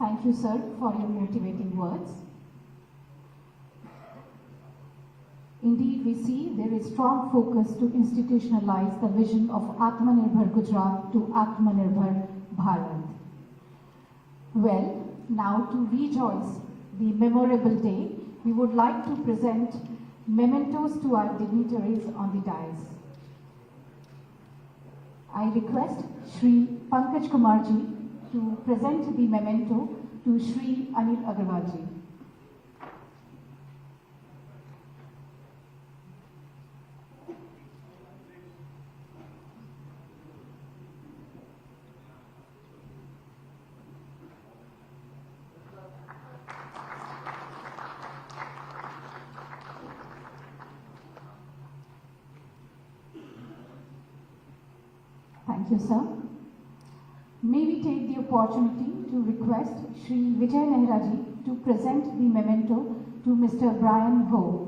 Thank you, sir, for your motivating words. Indeed, we see there is strong focus to institutionalize the vision of Atmanirbhar Gujarat to Atmanirbhar Bharat. Well, now to rejoice the memorable day, we would like to present mementos to our dignitaries on the dais. I request Shri Pankaj Kumar ji to present the memento to Shri Anil Agarwal ji. Thank you, sir. May we take the opportunity to request Shri Vijay Nehra ji to present the memento to Mr. Brian Ho.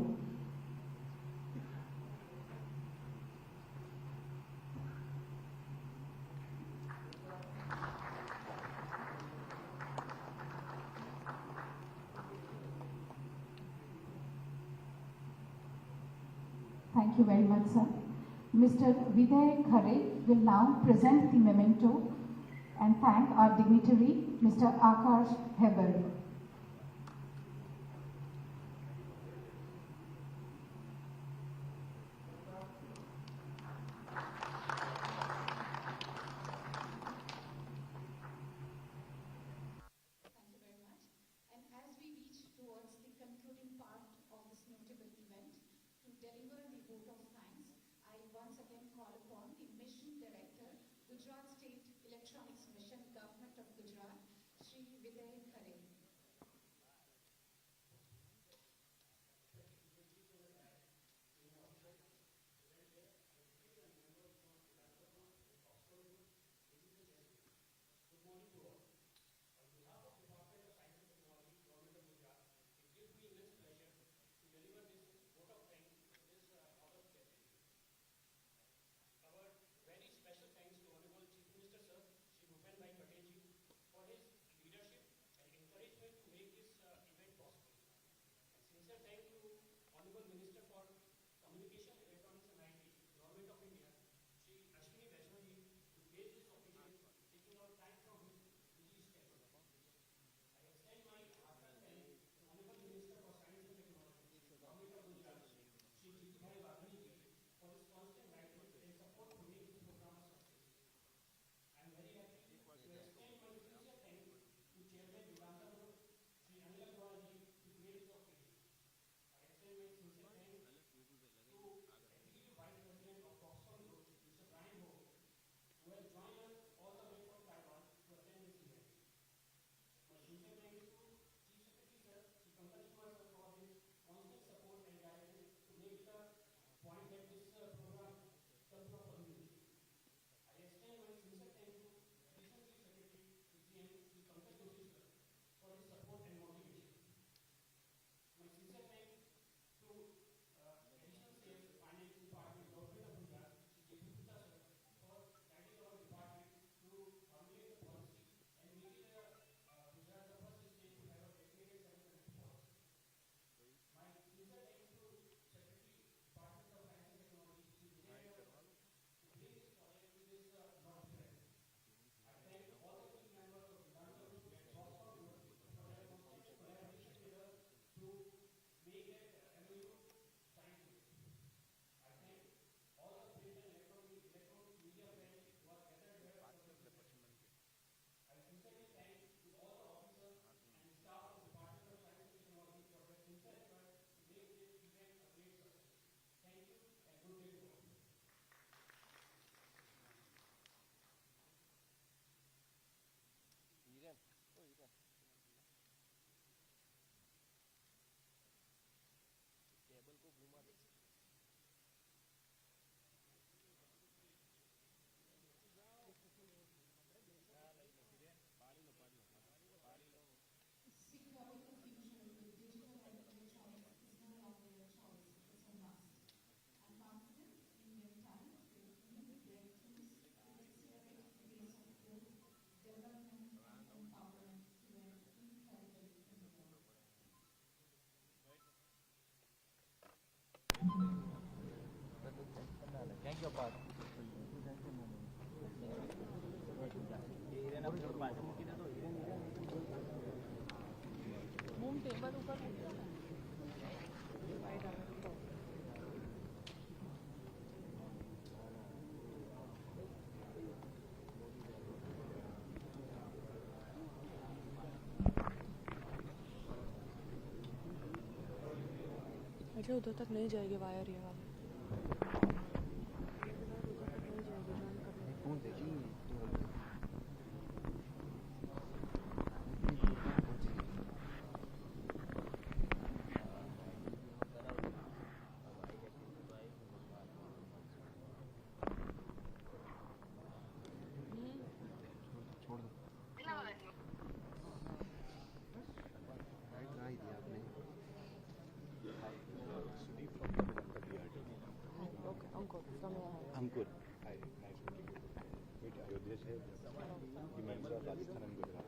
Thank you very much, sir. Mr. Viday Khare will now present the memento and thank our dignitary, Mr. Akash Heber. Gujarat State Electronics Mission, Government of Gujarat, Shri Viday Khare. It gives me immense pleasure to deliver this vote of इसलिए उधर तक नहीं जाएगी wire ये वाली। I'm good. Hi, nice meeting you. Wait, Ayodhya से Himanshu, Rajasthan and Gujarat.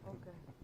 Okay.